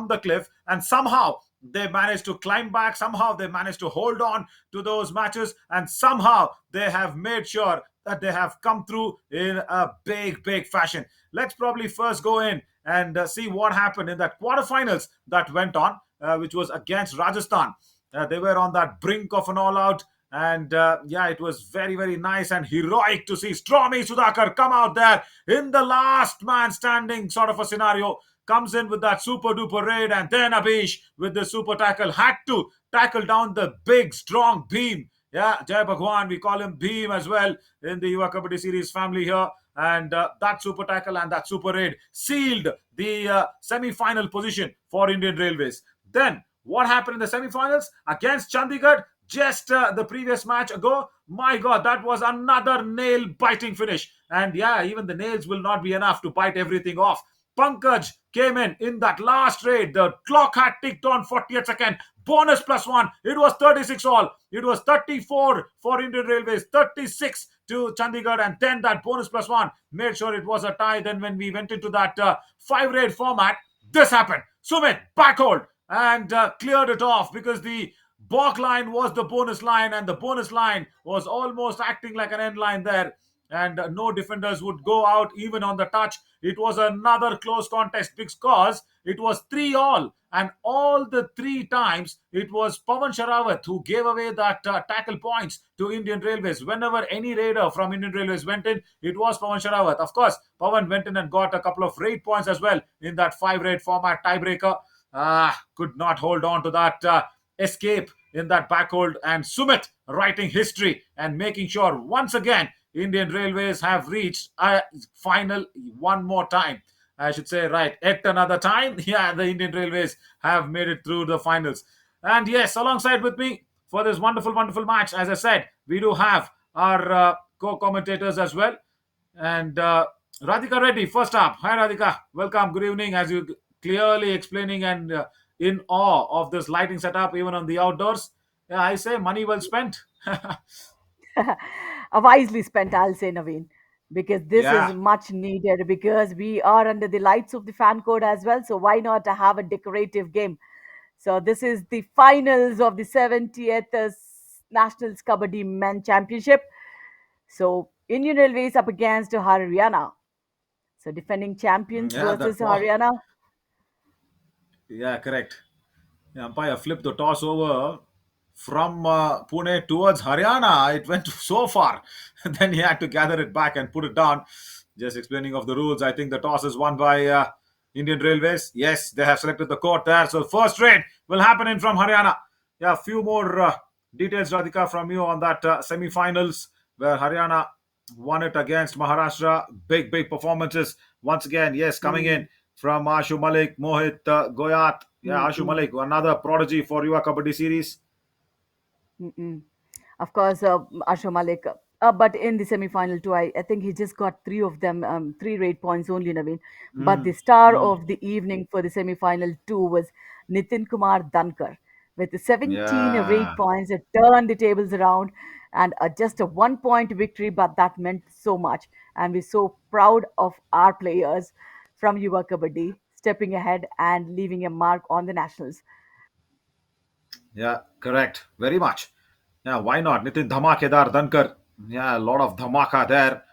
the cliff, and somehow they managed to climb back. Somehow they managed to hold on to those matches, and somehow they have made sure that they have come through in a big fashion. Let's probably first go in and see what happened in that quarterfinals that went on, which was against Rajasthan. They were on that brink of an all out. And yeah, it was very nice and heroic to see Stromy Sudhakar come out there in the last man standing sort of a scenario. Comes in with that super duper raid, and then Abish with the super tackle had to tackle down the big strong beam. Yeah, Jai Bhagwan, we call him Beam as well in the Yuva Kabaddi series family here. And that super tackle and that super raid sealed the semi-final position for Indian Railways. Then what happened in the semi-finals against Chandigarh just the previous match ago? My God, that was another nail-biting finish. And yeah, even the nails will not be enough to bite everything off. Pankaj came in that last raid. The clock had ticked on 40th second. Bonus plus one. It was 36 all. It was 34 for Indian Railways, 36 to Chandigarh, and then that bonus plus one made sure it was a tie. Then when we went into that five raid format, this happened. Sumit backhold and cleared it off because the balk line was the bonus line, and the bonus line was almost acting like an end line there. And no defenders would go out even on the touch. It was another close contest because it was 3 all, and all the three times it was Pawan Sharawat who gave away that tackle points to Indian Railways. Whenever any raider from Indian Railways went in, it was Pawan Sharawat. Of course, Pawan went in and got a couple of raid points as well in that 5 raid format tiebreaker. Could not hold on to that escape in that backhold, and Sumit writing history and making sure once again Indian Railways have reached a final one more time. I should say, right, yet another time. Yeah, the Indian Railways have made it through the finals. And yes, alongside with me for this wonderful match, as I said, we do have our co-commentators as well. And Radhika Reddy, first up. Hi, Radhika. Welcome. Good evening. As you clearly explaining and in awe of this lighting setup, even on the outdoors. Yeah, I say money well spent. Wisely spent, I'll say, Naveen, because this is Yeah, much needed because we are under the lights of the fan code as well. So why not have a decorative game? So this is the finals of the 70th Nationals Kabaddi Men Championship. So Indian Railways up against Haryana. So defending champions yeah, versus Haryana. yeah, correct. The umpire flipped the toss over from Pune towards Haryana. It went so far. Then he had to gather it back and put it down. Just explaining of the rules. I think the toss is won by Indian Railways. Yes, they have selected the court there. So first raid will happen in from Haryana. Yeah, a few more details, Radhika, from you on that semi-finals where Haryana won it against Maharashtra. Big performances once again. Yes, coming Hmm, in from Ashu Malik, Mohit Goyat. Yeah, hmm, Ashu hmm, Malik, another prodigy for Yuva Kabaddi series. hmm, hmm. Of course, Asha Malik. But in the semi-final too, I think he just got three of them, three rate points only, Naveen. But the Mm, star mm, of the evening for the semi-final too was Nitin Kumar Dankar with the 17 rate yeah, points. It turned the tables around, and just a 1 point victory, but that meant so much. And we're so proud of our players from Yuva Kabaddi stepping ahead and leaving a mark on the nationals. yeah, correct. Very much. Yeah, why not? Nitin Dhamakedar Dhankar. Yeah, a lot of dhamaka there.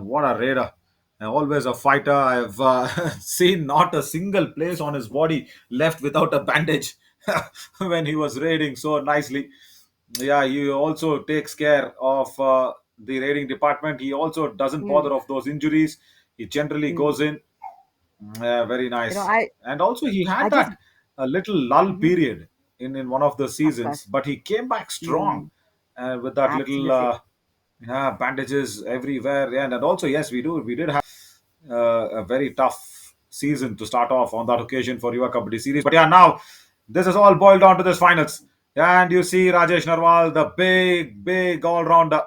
What a raider. Always a fighter. I've seen not a single place on his body left without a bandage when he was raiding so nicely. Yeah, he also takes care of the raiding department. He also doesn't Hmm. bother of those injuries. He generally Hmm. goes in. Yeah, very You know, nice. I And also, he I had just that a little lull mhm, period in one of the of seasons, course. but he came back strong Mm, with that little absolutely. yeah, bandages everywhere. Yeah, and also, yes, we did have a very tough season to start off on that occasion for Yuva Kabaddi series. But yeah, now this is all boiled down to this finals. And you see Rajesh Narwal, the big all rounder.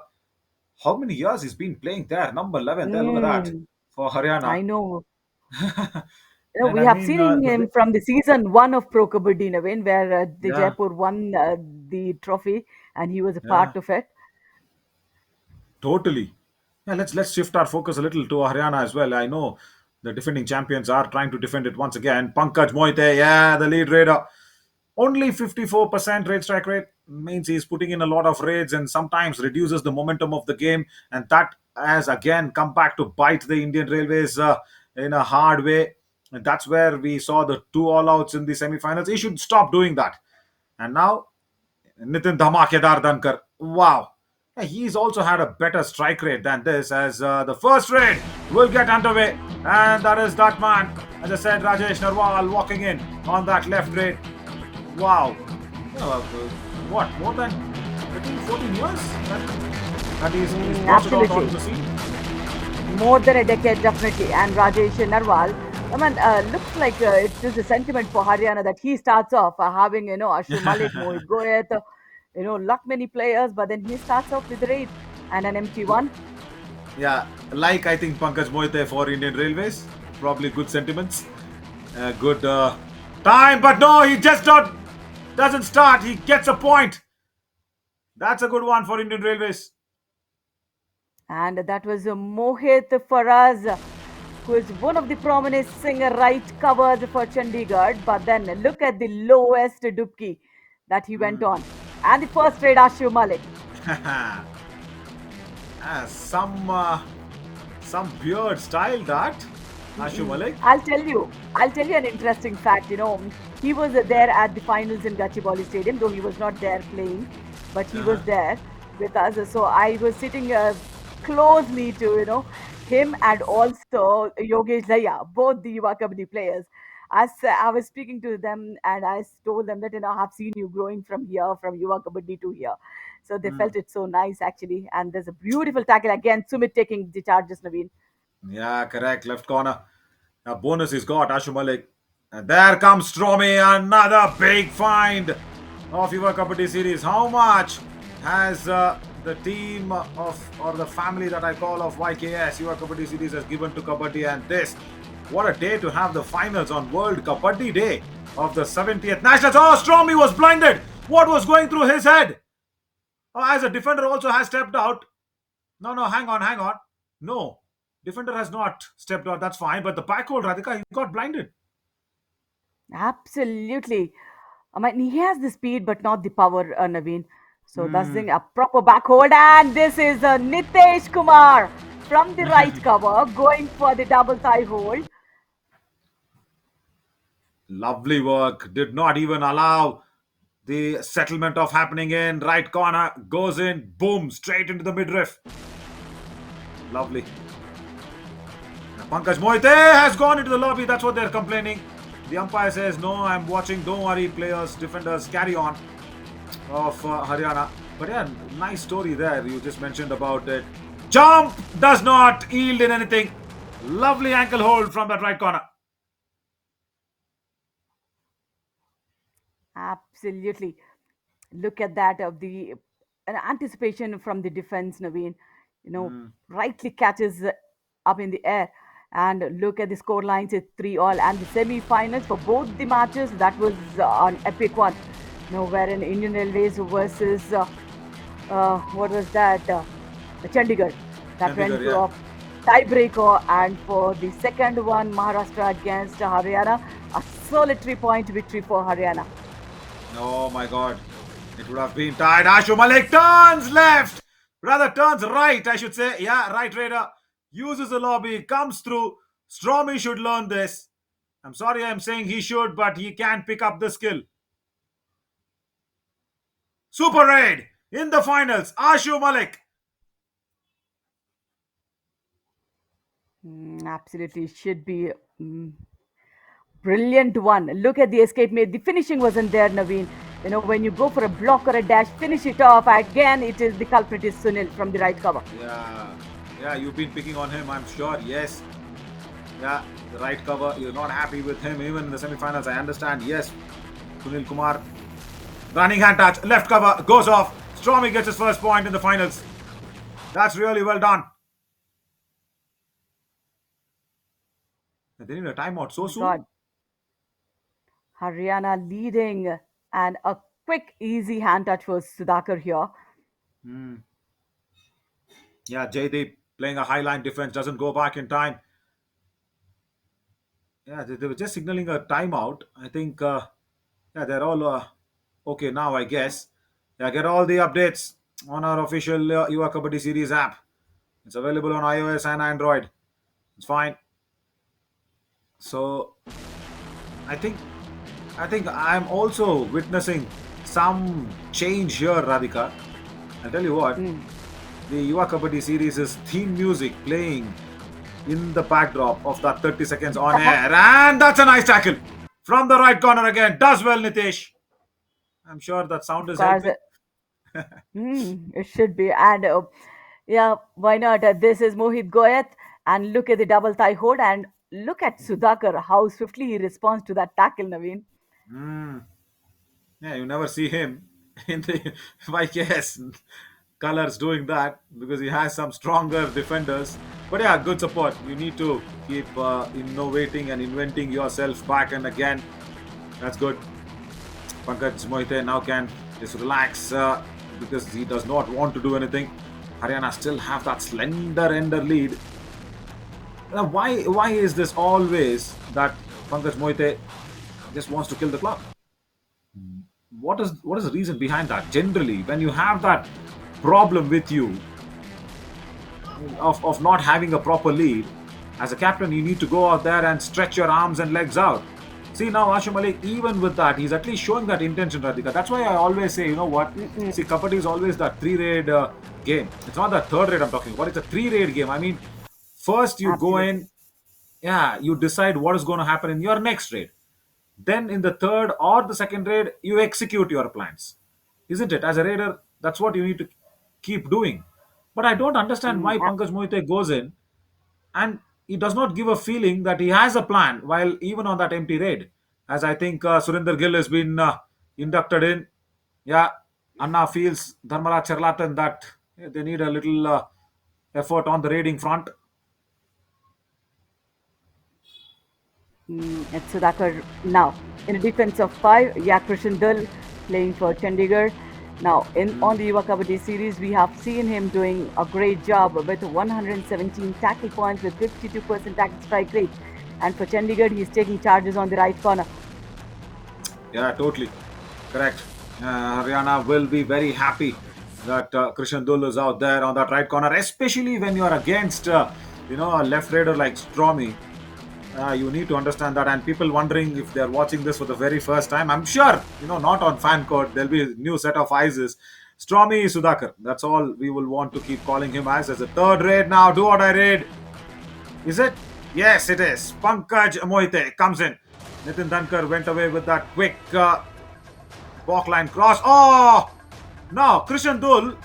How many years he's been playing there? Number 11 there. Look at that Mm, for Haryana. I know. And We I have mean, seen him from the season one of Pro Kabaddi Naveen, where the yeah, Jaipur won the trophy, and he was a yeah, part of it. totally. Yeah, let's shift our focus a little to Haryana as well. I know. The defending champions are trying to defend it once again. Pankaj Moite, yeah, the lead raider. Only 54% raid strike rate means he's putting in a lot of raids and sometimes reduces the momentum of the game. And that has again come back to bite the Indian Railways in a hard way. And that's where we saw the two all outs in the semi-finals. He should stop doing that. And now Nitin Dhamakedar Dankar. Wow. Yeah, he's also had a better strike rate than this as the first raid will get underway. And that is that man, as I said, Rajesh Narwal walking in on that left raid. Wow. What? More than 13, 14 years that he's posted out onto Absolutely. the scene? More than a decade, definitely. And Rajesh Narwal, I mean, looks like it is a sentiment for Haryana that he starts off having, Ashu Malik, Mohit Goyat, lot many players, but then he starts off with raid and an empty one. Yeah, like I think Pankaj Moite for Indian Railways. Probably good sentiments. Good time, but no, he just not doesn't start. He gets a point. That's a good one for Indian Railways. And that was Mohit Faraz, who is one of the prominent singer right covers for Chandigarh. But then look at the lowest dubki that he went on. And the first raid, Ashu Malik. Ah, some weird style that Ashu Malik. I'll tell you an interesting fact. He was there at the finals in Gachibowli Stadium, though he was not there playing, but he was Uh-huh. there with us. So I was sitting closely to him and also Yogesh Laya, both the Yuva Kabaddi players. As I was speaking to them, and I told them that I've seen you growing from here, from Yuva Kabaddi to here. So they felt it so nice actually. And there's a beautiful tackle again. Sumit taking the charges, Naveen. Yeah, correct. Left corner. A bonus is got Ashu Malik. And there comes Stromy, another big find of your Kabaddi series. How much has the team of or the family that I call of YKS, your Kabaddi series, has given to Kabaddi? And this, what a day to have the finals on World Kabaddi Day of the 70th Nationals. Oh, Stromy was blinded. What was going through his head? Oh, as a defender also has stepped out. No, no, hang on, hang on. No, defender has not stepped out. That's fine. But the backhold, Radhika, he got blinded. Absolutely. I mean, he has the speed, but not the power, Naveen. So that's Hmm. the a proper back hold. And this is Nitesh Kumar from the right cover going for the double thigh hold. Lovely work. Did not even allow the settlement of happening in right corner. Goes in, boom, straight into the midriff. Lovely. Now, Pankaj Moite has gone into the lobby. That's what they're complaining. The umpire says, no, I'm watching. Don't worry, players, defenders, carry on of Haryana. But yeah, nice story there. You just mentioned about it. Jump does not yield in anything. Lovely ankle hold from that right corner. Absolutely. Look at that of the an anticipation from the defense, Naveen. Rightly catches up in the air. And look at the score lines, it's 3-all. And the semi-finals for both the matches, that was an epic one. Wherein Indian Railways versus what was that? Chandigarh. That went Chandigarh, to yeah. a tiebreaker. And for the second one, Maharashtra against Haryana, a solitary point victory for Haryana. Oh my god. It would have been tied. Ashu Malik turns left. Rather turns right, I should say. Yeah, right Raider. Uses the lobby, comes through. Stromy should learn this. I'm sorry I'm saying he should, but he can pick up the skill. Super Raid in the finals. Ashu Malik. Absolutely, should be mm, brilliant one. Look at the escape made. The finishing wasn't there, Naveen. When you go for a block or a dash, finish it off. Again, it is the culprit is Sunil from the right cover. Yeah. Yeah, you've been picking on him, I'm sure. Yes. Yeah, the right cover. You're not happy with him even in the semi-finals. I understand. Yes. Sunil Kumar. Running hand touch. Left cover. Goes off. Stromy gets his first point in the finals. That's really well done. They need a timeout Oh so my soon. God, Haryana leading, and a quick, easy hand touch for Sudhakar here. Hmm. Yeah, Jaydeep playing a high line defense doesn't go back in time. Yeah, they were just signaling a timeout. I think, yeah, they're all okay now, I guess. Yeah, get all the updates on our official Yuva Kabaddi Series app. It's available on iOS and Android. It's fine. So I think I'm also witnessing some change here, Radhika. I'll tell you what, Mm. the Yuva Kabaddi series' theme music playing in the backdrop of that 30 seconds on air. And that's a nice tackle. From the right corner again. Does well, Nitesh. I'm sure that sound Of is course, helping. it should be. And yeah, why not? This is Mohit Goyat. And look at the double thigh hold. And look at Sudhakar, how swiftly he responds to that tackle, Naveen. Mm, yeah, you never see him in the YKS colors doing that because he has some stronger defenders. But yeah, good support. You need to keep innovating and inventing yourself back and again. That's good. Pankaj Mohite now can just relax because he does not want to do anything. Haryana still have that slender ender lead. Why is this always that Pankaj Mohite just wants to kill the clock? What is the reason behind that? Generally, when you have that problem with you of not having a proper lead, as a captain, you need to go out there and stretch your arms and legs out. See now, Ashim Malik, even with that, he's at least showing that intention, Radhika. That's why I always say, you know what? Mm-mm. See, Kabaddi is always that three-raid game. It's not that third raid I'm talking about. It's a three-raid game. I mean, first you go Absolutely. in, yeah, you decide what is going to happen in your next raid. Then in the third or the second raid, you execute your plans. Isn't it? As a raider, that's what you need to keep doing. But I don't understand Mm, why Pankaj Mohite goes in and he does not give a feeling that he has a plan while even on that empty raid. As I think Surinder Gill has been inducted in. Yeah, Anna feels Dharmaraj Charlatan that they need a little effort on the raiding front. It's Sudhakar now. In a defense of five, Yakrishan Dull playing for Chandigarh. Now, in on the Yuva Kabaddi series, we have seen him doing a great job with 117 tackle points with 52% tackle strike rate. And for Chandigarh, he's taking charges on the right corner. Yeah, totally. Correct. Haryana will be very happy that Krishan Dul is out there on that right corner, especially when you are against, a left raider like Stromy. You need to understand that. And people wondering if they're watching this for the very first time, I'm sure, not on fan code, there'll be a new set of eyes. Stromy Sudhakar. That's all we will want to keep calling him as a third raid now. Do or die raid. Is it? Yes, it is. Pankaj Mohite comes in. Nitin Dankar went away with that quick walk line cross. Oh! Now, Krishan Dul.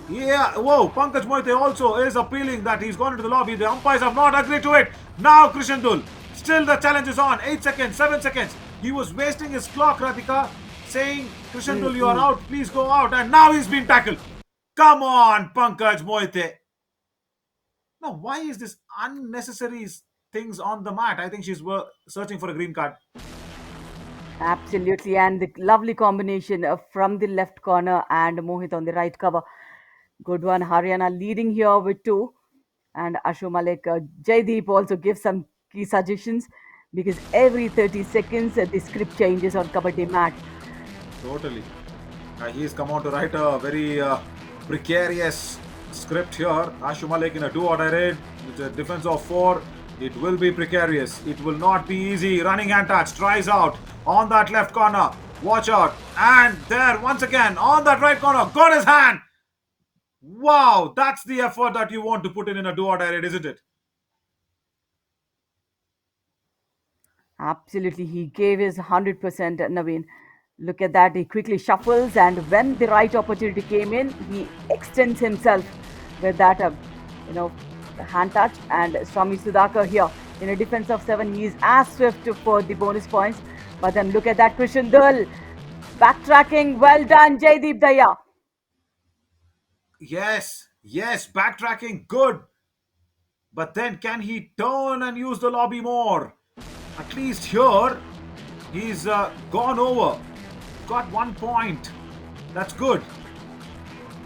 Yeah, whoa. Pankaj Mohite also is appealing that he's gone into the lobby. The umpires have not agreed to it. Now, Krishan Dul. Still the challenge is on. 8 seconds, 7 seconds. He was wasting his clock, Radhika, saying, Krishan Dul, you are Mm-mm. out. Please go out. And now he's been tackled. Come on, Pankaj Mohite. Now, why is this unnecessary things on the mat? I think she's searching for a green card. Absolutely. And the lovely combination from the left corner and Mohit on the right cover. Good one. Haryana leading here with two. And Ashu Malik, Jaideep also gives some key suggestions because every 30 seconds the script changes on Kabaddi mat. Totally. He's come on to write a very precarious script here. Ashu Malik in a do or die raid with a defense of four. It will be precarious. It will not be easy. Running hand touch. Tries out on that left corner. Watch out. And there once again on that right corner. Got his hand. Wow. That's the effort that you want to put in a do or die raid, isn't it? Absolutely. He gave his 100%, Naveen. Look at that. He quickly shuffles, and when the right opportunity came in, he extends himself with that, you know, hand touch. And Swami Sudhakar here in a defense of seven, he is as swift for the bonus points. But then look at that, Krishan Dul backtracking. Well done, Jaideep Daya. Yes. Yes. Backtracking. Good. But then can he turn and use the lobby more? At least here, he's gone over. Got 1 point. That's good.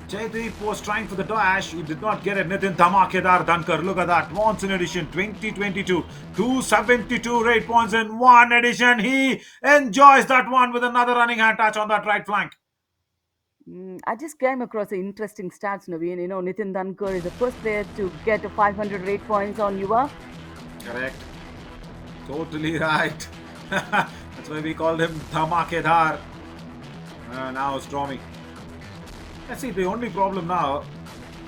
Jaydeep was trying for the dash. He did not get it. Nitin Dhamakedar Dhankar. Look at that. Monsoon edition 2022. 272 rate points in one edition. He enjoys that one with another running hand touch on that right flank. I just came across an interesting stats, Naveen. Nitin Dankar is the first player to get a 500 rate points on Yuva. Correct. Totally right. That's why we called him Dhamakedar. Now Stormy. Let's see, the only problem now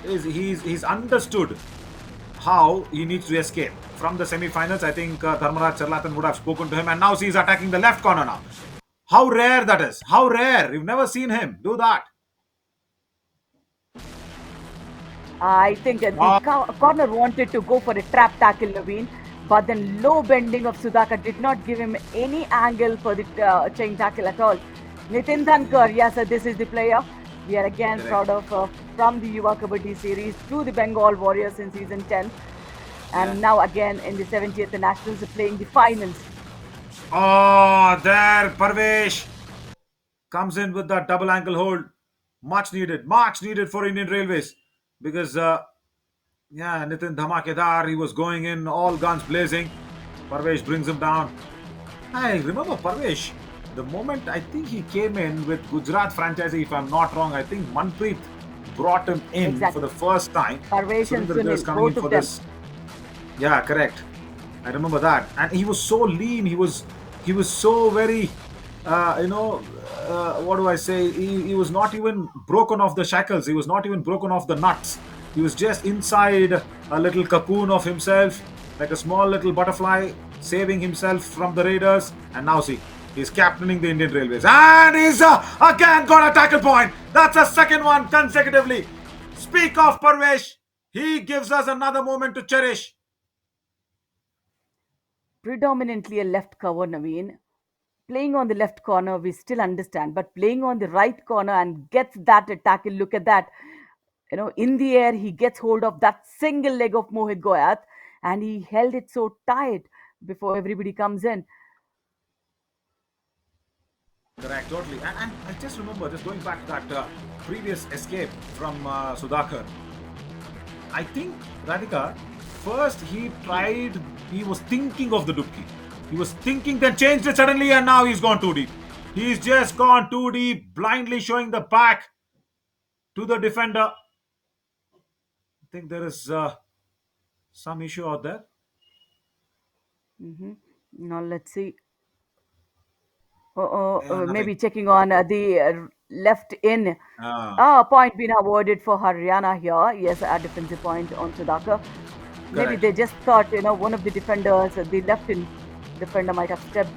is he's understood how he needs to escape. From the semi-finals, I think Dharmaraj Charlatan would have spoken to him, and now he's attacking the left corner now. How rare that is. How rare. You've never seen him do that. I think the Wow. corner wanted to go for a trap tackle, Naveen, but then low bending of Sudhakar did not give him any angle for the chain tackle at all. Nitin Dhankar, yes, sir, this is the player we are again Correct. proud of from the Yuva Kabaddi series to the Bengal Warriors in season 10. Yeah. And now again in the 70th Nationals playing the finals. Oh, there, Parvesh comes in with that double ankle hold. Much needed for Indian Railways. Because, yeah, Nitin Dhamakedar, he was going in, all guns blazing. Parvesh brings him down. I remember Parvesh, the moment I think he came in with Gujarat franchisee, if I'm not wrong, I think Manpreet brought him in for Exactly. the first time. Parvesh and Surinder Gill is Sunil, coming in both of for them. this. Yeah, correct. I remember that, and he was so lean. He was so very, you know, what do I say? He was not even broken off the shackles. He was not even broken off the nuts. He was just inside a little cocoon of himself, like a small little butterfly, saving himself from the raiders. And now see, he's captaining the Indian Railways, and he's again got a tackle point. That's a second one consecutively. Speak of Parvesh, he gives us another moment to cherish. Predominantly a left cover, Naveen. Playing on the left corner, we still understand, but playing on the right corner and gets that tackle, look at that. In the air, he gets hold of that single leg of Mohit Goyat and he held it so tight before everybody comes in. Correct, totally. And I just remember, just going back to that previous escape from Sudhakar. I think Radhika, first he was thinking of the Dubki. He was thinking, then changed it suddenly, and now he's gone too deep. He's just gone too deep, blindly showing the back to the defender. I think there is some issue out there. Now let's see. Yeah, nothing. Maybe checking on the left in. Ah, Point being awarded for Haryana here. Yes, a defensive point on Sudhakar. Maybe correct. they just thought, one of the defenders, the left in defender might have stepped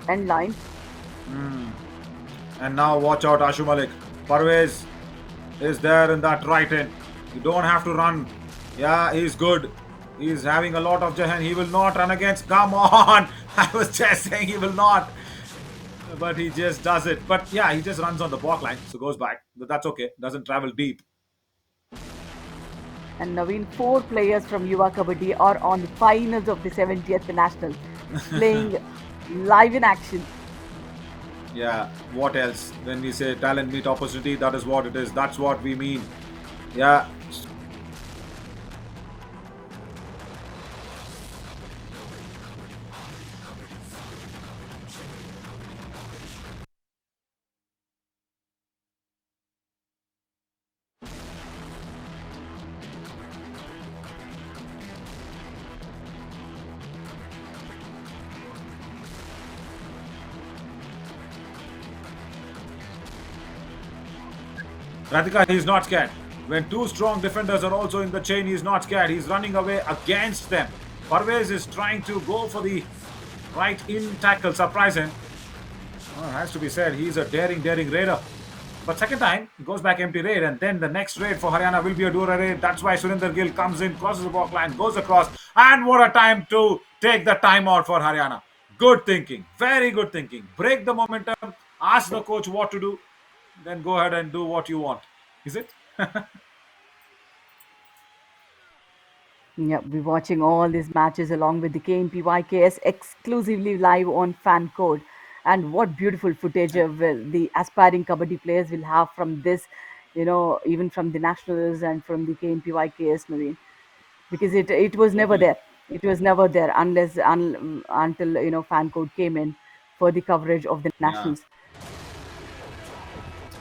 end line. And now watch out, Ashu Malik. Parvez is there in that right end. You don't have to run. Yeah, he's good. He's having a lot of Jahan. He will not run against. Come on. I was just saying he will not. But he just does it. But yeah, he just runs on the block line. So goes back. But that's okay. Doesn't travel deep. And Naveen, four players from Yuva Kabaddi are on the finals of the 70th Nationals, playing live in action. Yeah, what else? When we say talent meet opportunity, that is what it is. That's what we mean. Yeah, Radhika, he's not scared. When two strong defenders are also in the chain, he's not scared. He's running away against them. Parvez is trying to go for the right in tackle, surprise him. Has to be said, he's a daring raider. But second time, he goes back empty raid, and then the next raid for Haryana will be a Dura raid. That's why Surinder Gill comes in, crosses the block line, goes across, and what a time to take the timeout for Haryana. Good thinking, very good thinking. Break the momentum, ask the coach what to do, then go ahead and do what you want. Is it? Yeah, we're watching all these matches along with the KMPYKS exclusively live on Fan Code. And what beautiful footage of the aspiring Kabaddi players will have from this even from the nationals and from the KMPYKS, Naveen, because it was never Totally. there. It was never there until fan code came in for the coverage of the Yeah. nationals.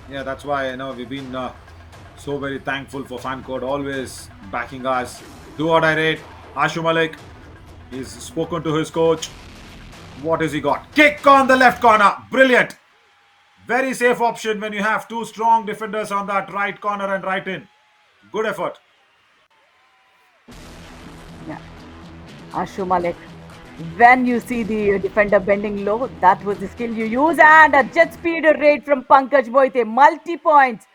Yeah, that's why we've been so very thankful for fan code always backing us. Do what I rate. Ashu Malik, he's spoken to his coach. What has he got? Kick on the left corner. Brilliant. Very safe option when you have two strong defenders on that right corner and right in. Good effort. Yeah, Ashu Malik. When you see the defender bending low, that was the skill you use, and a jet speed raid from Pankaj Moite, multi points,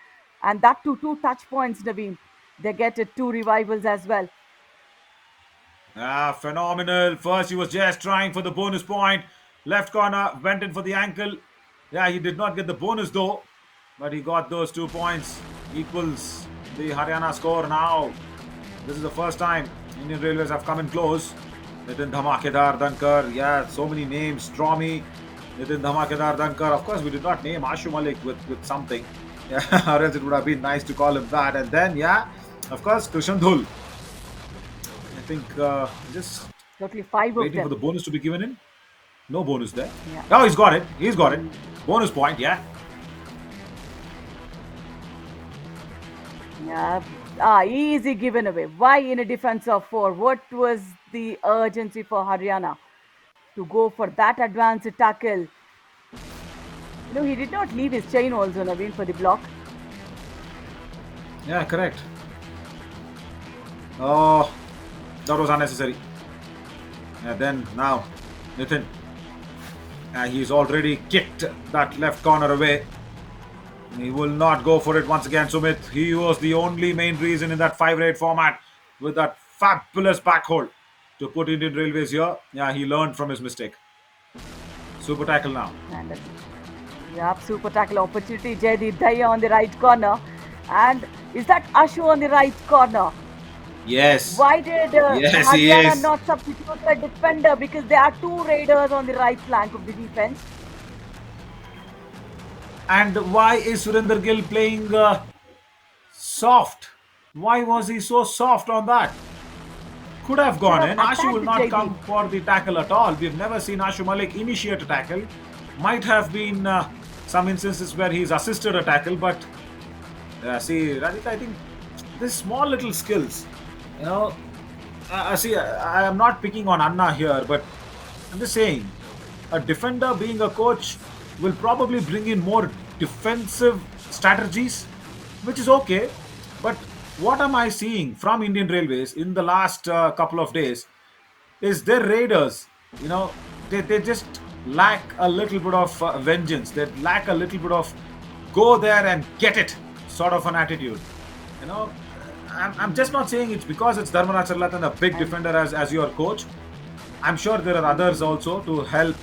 and that too two touch points, Naveen. They get two revivals as well. Ah, phenomenal. First, he was just trying for the bonus point. Left corner, went in for the ankle. Yeah, he did not get the bonus though, but he got those 2 points. Equals the Haryana score now. This is the first time Indian Railways have come in close. Nitin Dhamakedar Dankar. Yeah, so many names. Stromy, Nitin Dhamakedar Dankar. Of course, we did not name Ashu Malik with something. Yeah, or else it would have been nice to call him that. And then, yeah, of course, Krishan Dhul. I think just Totally five of waiting for them. the bonus to be given in. No bonus there. Yeah. Oh, he's got it. He's got it. Bonus point, yeah. Yeah. Easy given away. Why in a defense of four? What was the urgency for Haryana to go for that advanced tackle? He did not leave his chain also, Naveen, for the block. Yeah, correct. Oh, that was unnecessary. And then now, Nitin. He's already kicked that left corner away. He will not go for it once again, Sumit. He was the only main reason in that 5-8 format with that fabulous back hold to put Indian Railways here. Yeah, he learned from his mistake. Super tackle now. And yeah, super tackle opportunity. Jaydeep Daya on the right corner. And is that Ashu on the right corner? Yes. Why did Yes, he Haryana is. not substitute a defender? Because there are two raiders on the right flank of the defense. And why is Surinder Gill playing soft? Why was he so soft on that? Could have Should gone have in. Ashu attacked will not Jaydeep. come for the tackle at all. We've never seen Ashu Malik initiate a tackle. Might have been some instances where he's assisted a tackle, but see, Radhika, I think these small little skills, you know, see, I am not picking on Anna here, but I'm just saying, a defender being a coach will probably bring in more defensive strategies, which is okay. But what am I seeing from Indian Railways in the last couple of days is their raiders, they just lack a little bit of vengeance. They lack a little bit of go there and get it sort of an attitude. You know, I'm just not saying it's because it's Dharmaraj Charlatan, a big And defender as your coach. I'm sure there are others also to help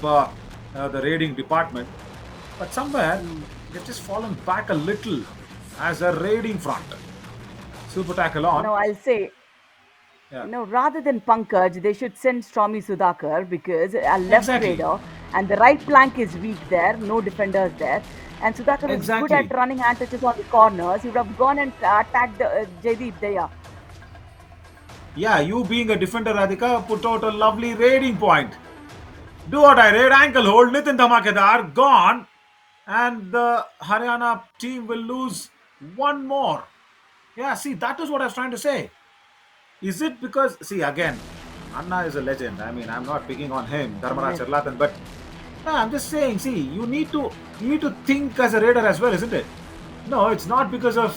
the raiding department. But somewhere they've just fallen back a little as a raiding front. Super tackle on. I'll say, Yeah, rather than Pankaj, they should send Stormy Sudhakar because a left exactly. raider and the right flank is weak there, no defenders there. And Sudhakar is good at Exactly. running hand touches on the corners. He would have gone and attacked Jaydeep Daya. Yeah, you being a defender, Radhika, put out a lovely raiding point. Do what I read. Ankle hold. Nitin Dhamakedar gone. And the Haryana team will lose one more. Yeah, see, that is what I was trying to say. Is it because, see, again, Anna is a legend. I mean, I'm not picking on him, Dharmaraj Yes. Charlatan, but I'm just saying, see, you need to think as a raider as well, isn't it? No, it's not because of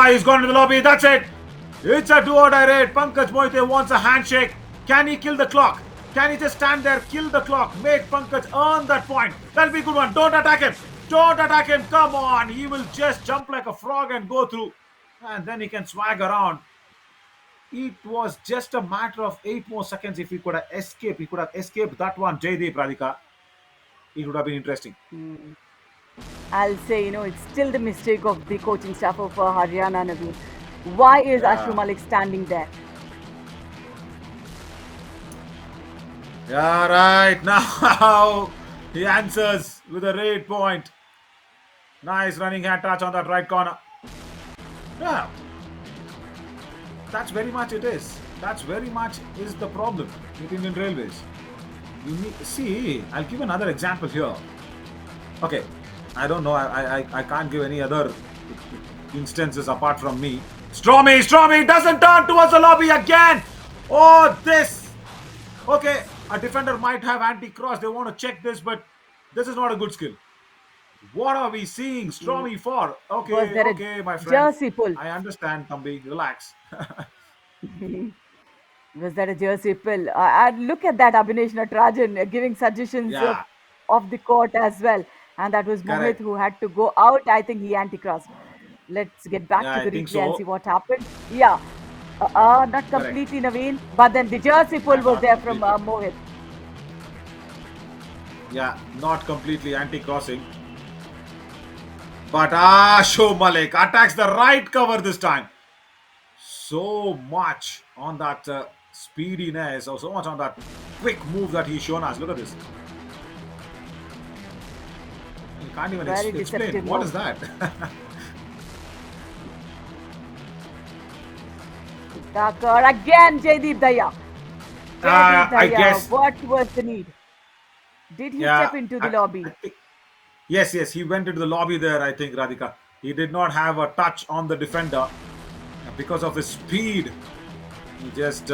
he's gone to the lobby. That's it. It's a do or die raid. Pankaj Moite wants a handshake. Can he kill the clock? Can he just stand there, kill the clock, make Pankaj earn that point? That'll be a good one. Don't attack him. Don't attack him. Come on. He will just jump like a frog and go through. And then he can swag around. It was just a matter of 8 more seconds. If he could have escaped, he could have escaped that one. Jaydeep Radhika. It would have been interesting. I'll say, it's still the mistake of the coaching staff of Haryana, Naveen. Why is Ashu Yeah. Malik standing there? Yeah, right. Now he answers with a raid point. Nice running hand touch on that right corner. Yeah, that's very much it is. That's very much is the problem with Indian Railways. You need see. I'll give another example here. Okay, I don't know. I can't give any other instances apart from me. Stromy doesn't turn towards the lobby again. Oh, this. Okay, a defender might have anti-cross. They want to check this, but this is not a good skill. What are we seeing Mm, Stromy for? Was Okay, there a okay, my friend. jersey pull? I understand, Tambi. Relax. Was that a jersey pull? And look at that Abhinesh Natarajan giving suggestions Yeah, of the court as well. And that was Mohit correct. who had to go out. I think he anti-crossed. Let's get back Yeah, to I the think replay and so. see what happened. Yeah, not Correct. completely Naveen, but then the jersey pull Yeah, was not there from completely. Mohit. Yeah, not completely anti-crossing. But Show Malik attacks the right cover this time. So much on that speediness, or so much on that quick move that he's shown us. Look at this. You can't even Very explain. deceptive What move. is that? Tucker again, Jaydeep Daya. Jaydeep I Daya, guess. what was the need? Did he Yeah. step into the I lobby? think, yes, yes. He went into the lobby there, I think, Radhika. He did not have a touch on the defender because of his speed. He just.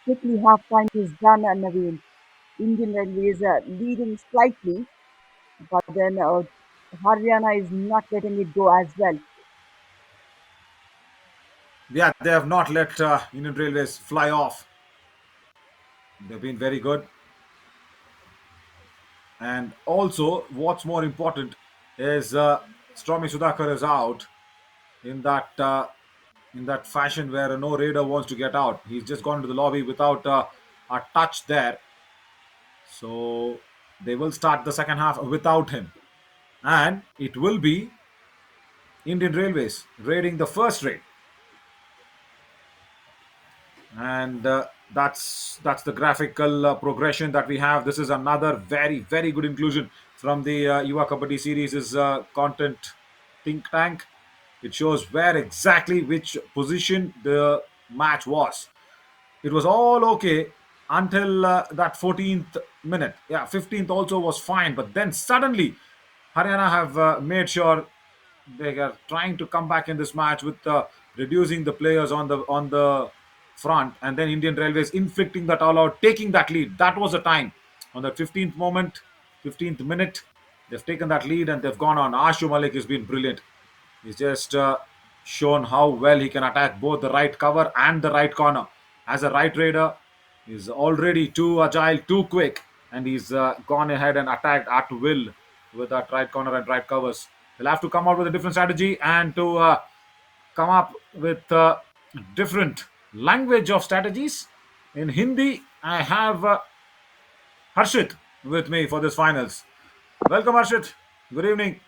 Quickly half time is done, Naveen. Indian Railways are leading slightly, but then Haryana is not letting it go as well. Yeah, they have not let Indian Railways fly off. They've been very good. And also, what's more important is Stormy Sudhakar is out in that fashion where no raider wants to get out. He's just gone to the lobby without a touch there. So they will start the second half without him, and it will be Indian Railways raiding the first raid, and that's the graphical progression that we have. This is another very good inclusion from the Yuva Kabaddi series is content think tank. It shows where exactly which position the match was. It was all okay until that 14th minute. Yeah, 15th also was fine, but then suddenly Haryana have made sure they are trying to come back in this match with reducing the players on the front, and then Indian Railways inflicting that all out, taking that lead. That was the time on that 15th moment, 15th minute. They've taken that lead and they've gone on. Ashu Malik has been brilliant. He's just shown how well he can attack both the right cover and the right corner. As a right raider, he's already too agile, too quick, and he's gone ahead and attacked at will with that right corner and right covers. He'll have to come out with a different strategy and to come up with different language of strategies. In Hindi, I have Harshit with me for this finals. Welcome, Harshit. Good evening.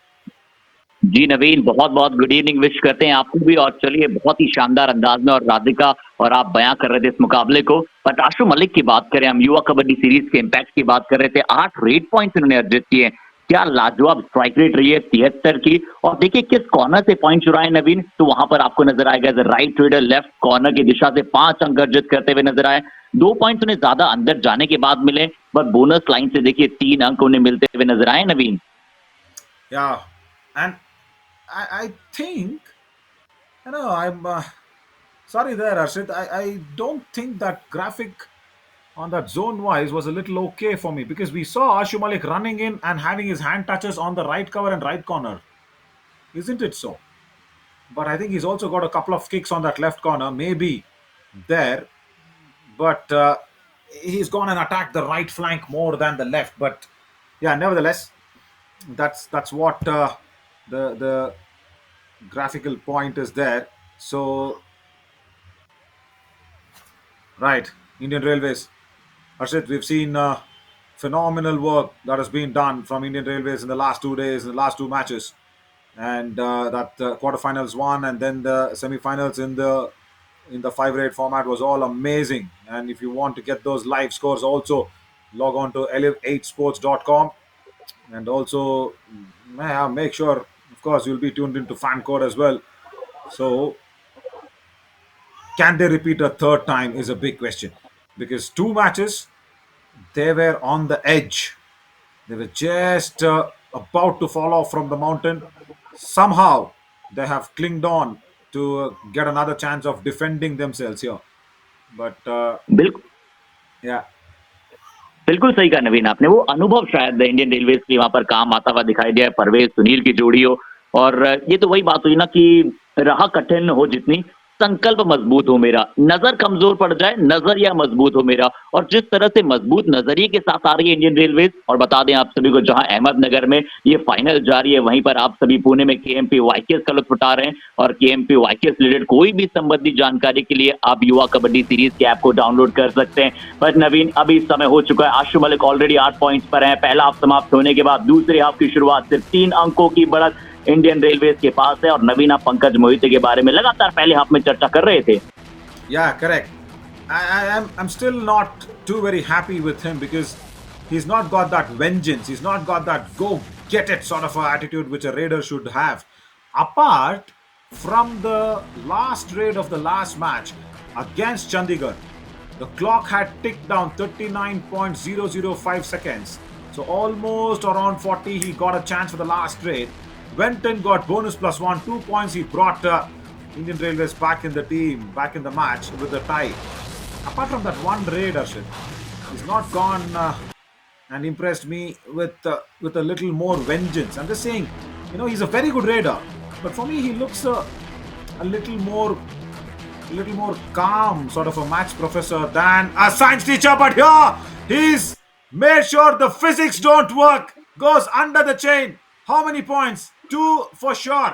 जी नवीन, बहुत बहुत good evening wish करते हैं आपको भी। और चलिए, बहुत ही शानदार अंदाज में और राधिका और आप बयां कर रहे थे इस मुकाबले को। बट आशु मलिक की बात करें, हम युवा कबड्डी सीरीज के इम्पैक्ट की बात कर रहे थे। 8 रेड पॉइंट्स इन्होंने अर्जित किए। क्या लाजवाब स्ट्राइक रेट रही है 73 की। और देखिए किस कॉर्नर से पॉइंट चुराए नवीन, तो वहां पर आपको नजर आएगा as right rather left corner की दिशा से 5 अंक अर्जित करते हुए नजर आए। 2 पॉइंट्स उन्हें ज्यादा अंदर जाने के बाद मिले, बट बोनस लाइन से देखिए 3 अंक उन्हें मिलते हुए नजर आए नवीन। Yeah, and I think I'm sorry there, Arshit. I don't think that graphic on that zone wise was a little okay for me because we saw Ashu Malik running in and having his hand touches on the right cover and right corner, isn't it so? But I think he's also got a couple of kicks on that left corner, maybe there, but he's gone and attacked the right flank more than the left. But yeah, nevertheless, That's what the graphical point is there. So right, Indian Railways. Harshit, we've seen phenomenal work that has been done from Indian Railways in the last 2 days, in the last two matches, and that quarterfinals one, and then the semi-finals in the 5-rate format was all amazing. And if you want to get those live scores, also log on to elevate8sports.com, and also make sure, of course, you'll be tuned into fan code as well. So, can they repeat a third time is a big question, because two matches they were on the edge. They were just about to fall off from the mountain. Somehow, they have clinged on to get another chance of defending themselves here. But बिल्कुल yeah, बिल्कुल सही कहा नवीन आपने। वो अनुभव शायद Indian railways के वहां पर काम आता हुआ दिखाई दिया है, परवेज सुनील की जोड़ी हो। और ये तो वही बात हुई ना कि राह कठिन हो जितनी, संकल्प मजबूत हो मेरा, नजर कमजोर पड़ जाए नजरिया मजबूत हो मेरा। और जिस तरह से मजबूत नजरिए के साथ आ रही है इंडियन रेलवेज, और बता दें आप सभी को, जहां अहमदनगर में ये फाइनल जारी है, वहीं पर आप सभी पुणे में केएमपी वाईकेएस का लुत्फ उठा रहे हैं। और केएमपी वाईकेएस रिलेटेड कोई भी संबंधित जानकारी के लिए आप युवा कबड्डी सीरीज के ऐप को डाउनलोड कर सकते हैं। पर नवीन, अभी समय हो चुका है, आशु मलिक ऑलरेडी 8 पॉइंट्स पर है। पहला हाफ समाप्त होने के बाद दूसरे हाफ की शुरुआत, सिर्फ 3 अंकों की बढ़त इंडियन रेलवेज के पास है। और नवीन, आप पंकज मोहिते के बारे में लगातार पहले हाफ में चर्चा कर रहे थे। yeah, correct. I'm still not too very happy with him because he's not got that vengeance. He's not got that go get it sort of a attitude which a raider should have. Apart from the last raid of the last match against Chandigarh, the clock had ticked down 39.005 seconds. So almost around 40, he got a chance for the last raid. Went in, got bonus plus one, 2 points. He brought Indian Railways back in the team, back in the match with the tie. Apart from that one raid, Arshid, he's not gone and impressed me with a little more vengeance. I'm just saying, he's a very good raider, but for me, he looks a little more calm, sort of a maths professor than a science teacher. But here, he's made sure the physics don't work. Goes under the chain. How many points? Two for sure.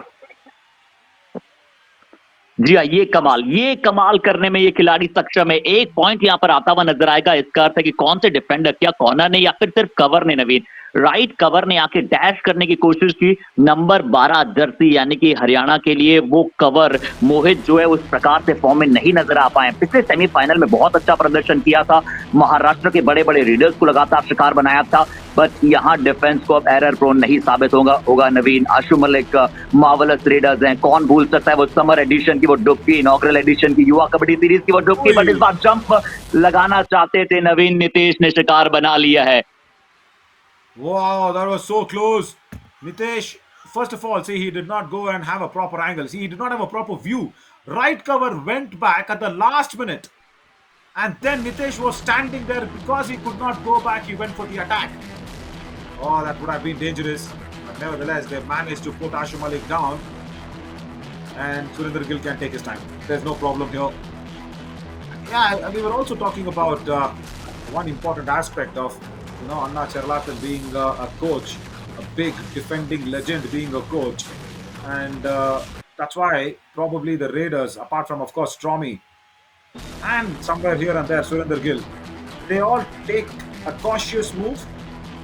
जी हाँ, ये कमाल करने में ये खिलाड़ी सक्षम है। 1 point यहाँ पर आता हुआ नजर आएगा। इसका अर्थ है कि कौन से डिफेंडर, क्या कॉर्नर ने या फिर सिर्फ कवर ने, नवीन राइट कवर ने आके डैश करने की कोशिश की। नंबर 12 जर्सी यानी कि हरियाणा के लिए वो कवर मोहित जो है उस प्रकार से फॉर्म में नहीं नजर आ पाए। पिछले सेमीफाइनल में बहुत अच्छा प्रदर्शन किया था, महाराष्ट्र के बड़े बड़े रीडर्स को लगातार शिकार बनाया था। बट यहाँ डिफेंस को अब एरर प्रोन नहीं साबित होगा नवीन। आशु मलिक मार्वलस रेडर्स हैं, कौन भूल सकता है वो समर एडिशन की वो डुबकी, इनॉग्रल एडिशन की युवा कबड्डी सीरीज की वो डुबकी। बट इस बार जंप लगाना चाहते थे नवीन, नीतीश ने शिकार बना लिया है। Wow, that was so close. Nitesh, first of all, see, he did not go and have a proper angle. See, he did not have a proper view. Right cover went back at the last minute. And then Nitesh was standing there because he could not go back. He went for the attack. Oh, that would have been dangerous. But nevertheless, they managed to put Ashu Malik down. And Surinder Gill can take his time. There's no problem here. Yeah, we were also talking about one important aspect of Anna Charlatan being a coach, a big defending legend being a coach, and that's why probably the Raiders, apart from of course Stormy and somewhere here and there Surinder Gill, they all take a cautious move,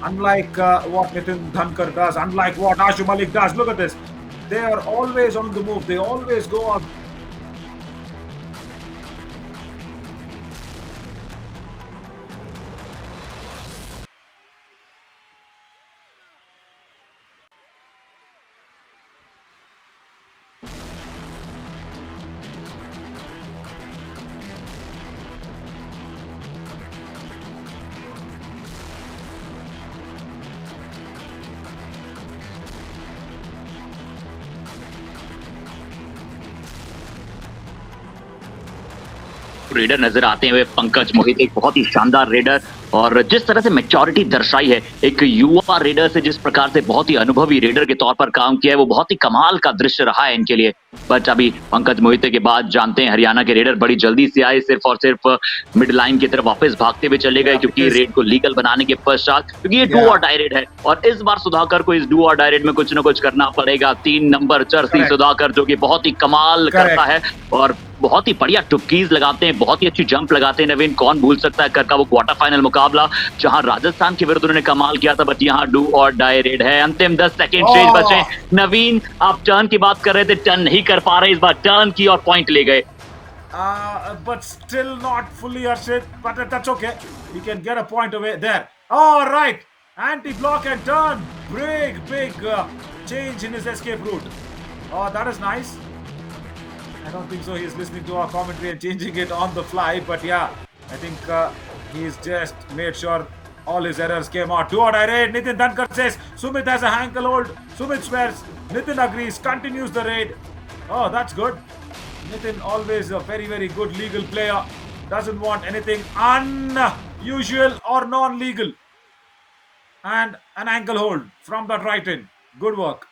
unlike what Nitin Dhankar does, unlike what Ashu Malik does. Look at this. They are always on the move. They always go on. Raider नजर आते हुए पंकज मोहित, एक बहुत ही शानदार raider, और जिस तरह से मैच्योरिटी दर्शाई है एक युवा रेडर से, जिस प्रकार से बहुत ही अनुभवी रेडर के तौर पर काम किया है, वो बहुत ही कमाल का दृश्य रहा है इनके लिए। बट अभी पंकज मोहित के बाद जानते हैं हरियाणा के रेडर बड़ी जल्दी से आए, सिर्फ और सिर्फ मिड लाइन की तरफ वापस भागते हुए चले गए, क्योंकि रेड को लीगल बनाने के पश्चात, क्योंकि ये डू और डाई रेड है और इस बार सुधाकर को इस डू और डाई रेड में कुछ ना कुछ करना पड़ेगा। 3 नंबर जर्सी सुधाकर, जो कि बहुत ही कमाल करता है और बहुत ही बढ़िया टुक्कीज लगाते हैं, बहुत ही अच्छी जंप लगाते हैं। नवीन, कौन भूल सकता है कर का वो क्वार्टर फाइनल मुकाबला जहां राजस्थान के विरुद्ध उन्होंने कमाल किया था, बट यहाँ डू और डाई रेड है। अंतिम 10 सेकंड शेष बचे। नवीन, आप टर्न की बात कर रहे थे, टर्न नहीं कर पा रहे, इस बार टर्न की और पॉइंट ले गए। But still not fully Arshit, but that's okay. We can get a point away there. All right, anti-block and turn, big change in his escape route. Oh, that is nice. I don't think so. He's listening to our commentary and changing it on the fly, but yeah, I think he's just made sure all his errors came out. 2 or die raid. Nitin Dhankar says Sumit has a ankle hold. Sumit swears. Nitin agrees. Continues the raid. Oh, that's good. Nitin, always a very good legal player. Doesn't want anything unusual or non-legal. And an ankle hold from that right in. Good work.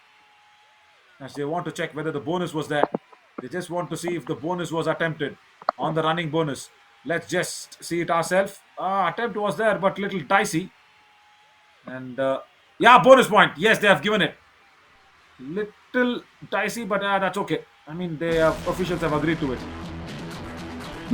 As they want to check whether the bonus was there. They just want to see if the bonus was attempted on the running bonus. Let's just see it ourselves. Attempt was there, but little dicey. And yeah, bonus point. Yes, they have given it. Little dicey, but that's okay. I mean, the officials have agreed to it.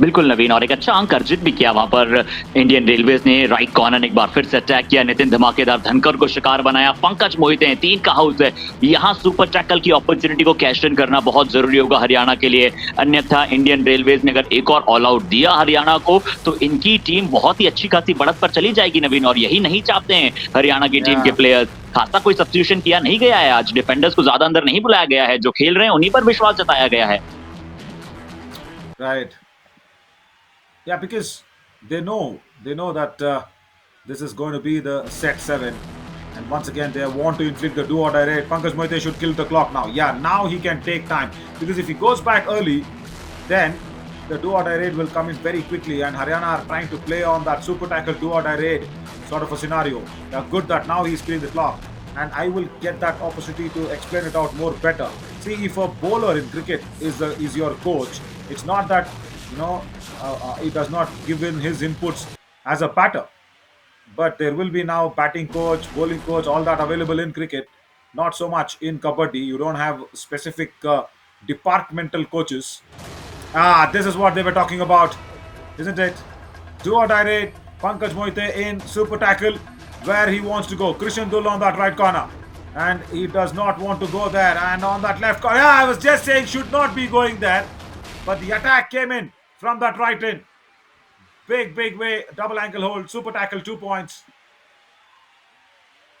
बिल्कुल नवीन, और एक अच्छा अंक अर्जित भी किया वहां पर इंडियन रेलवेज ने। राइट कॉर्नर एक बार फिर से अटैक किया, नितिन धमाकेदार धनकर को शिकार बनाया। पंकज मोहित हैं, 3 का हाउस है, यहाँ सुपर टैकल की अपॉर्चुनिटी को कैश इन करना बहुत जरूरी होगा हरियाणा के लिए। अन्यथा इंडियन रेलवेज ने अगर एक और ऑल आउट दिया हरियाणा को, तो इनकी टीम बहुत ही अच्छी खासी बढ़त पर चली जाएगी नवीन, और यही नहीं चाहते हैं हरियाणा की टीम के प्लेयर्स। खासा कोई सब्स्टिट्यूशन किया नहीं गया है आज, डिफेंडर्स को ज्यादा अंदर नहीं बुलाया गया है, जो खेल रहे हैं उन्हीं पर विश्वास जताया गया है। Right. Yeah, because they know that this is going to be the set 7, and once again they want to inflict the do or die raid. Pankaj Mohite should kill the clock now. Yeah, now he can take time, because if he goes back early, then the do or die raid will come in very quickly, and Haryana are trying to play on that super tackle do or die raid sort of a scenario. Yeah, good that now he's killing the clock, and I will get that opportunity to explain it out more better. See, if a bowler in cricket is your coach, it's not that he does not give in his inputs as a batter, but there will be now batting coach, bowling coach, all that available in cricket. Not so much in Kabaddi. You don't have specific departmental coaches. This is what they were talking about, isn't it? Do or die raid. Pankaj Mohite in super tackle, where he wants to go. Krishan Dull on that right corner, and he does not want to go there. And on that left corner, I was just saying should not be going there, but the attack came in from that right in. Big way, double ankle hold, super tackle, 2 points.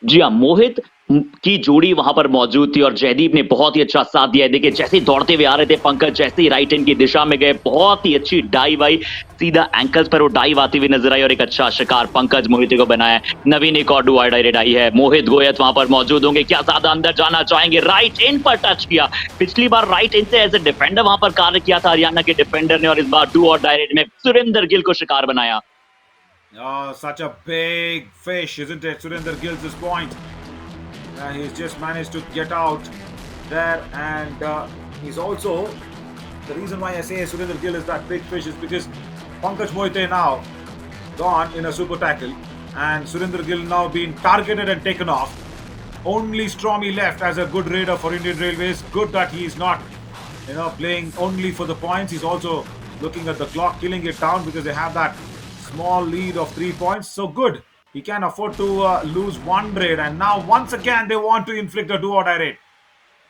जी हाँ, मोहित की जोड़ी वहां पर मौजूद थी और जयदीप ने बहुत ही अच्छा साथ दिया। देखिए जैसे ही दौड़ते हुए आ रहे थे पंकज, जैसे ही राइट हैंड की दिशा में गए, बहुत ही अच्छी डाइव आई, सीधा एंकल्स पर वो डाइव आती हुई नजर आई और एक अच्छा शिकार पंकज मोहित को बनाया। नवीन, एक और डू डायरेक्ट आई है, मोहित गोयत वहां पर मौजूद होंगे, क्या ज्यादा अंदर जाना चाहेंगे? राइट इन पर टच किया। पिछली बार राइट इन से एज ए डिफेंडर वहां पर कार्य किया था हरियाणा के डिफेंडर ने, और इस बार डू और डायरेक्ट में सुरेंद्र गिल को शिकार बनाया। Oh, such a big fish, isn't it? Surinder Gill's this point. He's just managed to get out there, and he's also, the reason why I say Surinder Gill is that big fish is because Pankaj Mohite now gone in a super tackle, and Surinder Gill now being targeted and taken off. Only Stormy left as a good raider for Indian Railways. Good that he's not, playing only for the points. He's also looking at the clock, killing it down, because they have that small lead of 3 points. So good, he can afford to lose one raid, and now once again they want to inflict a do or die raid.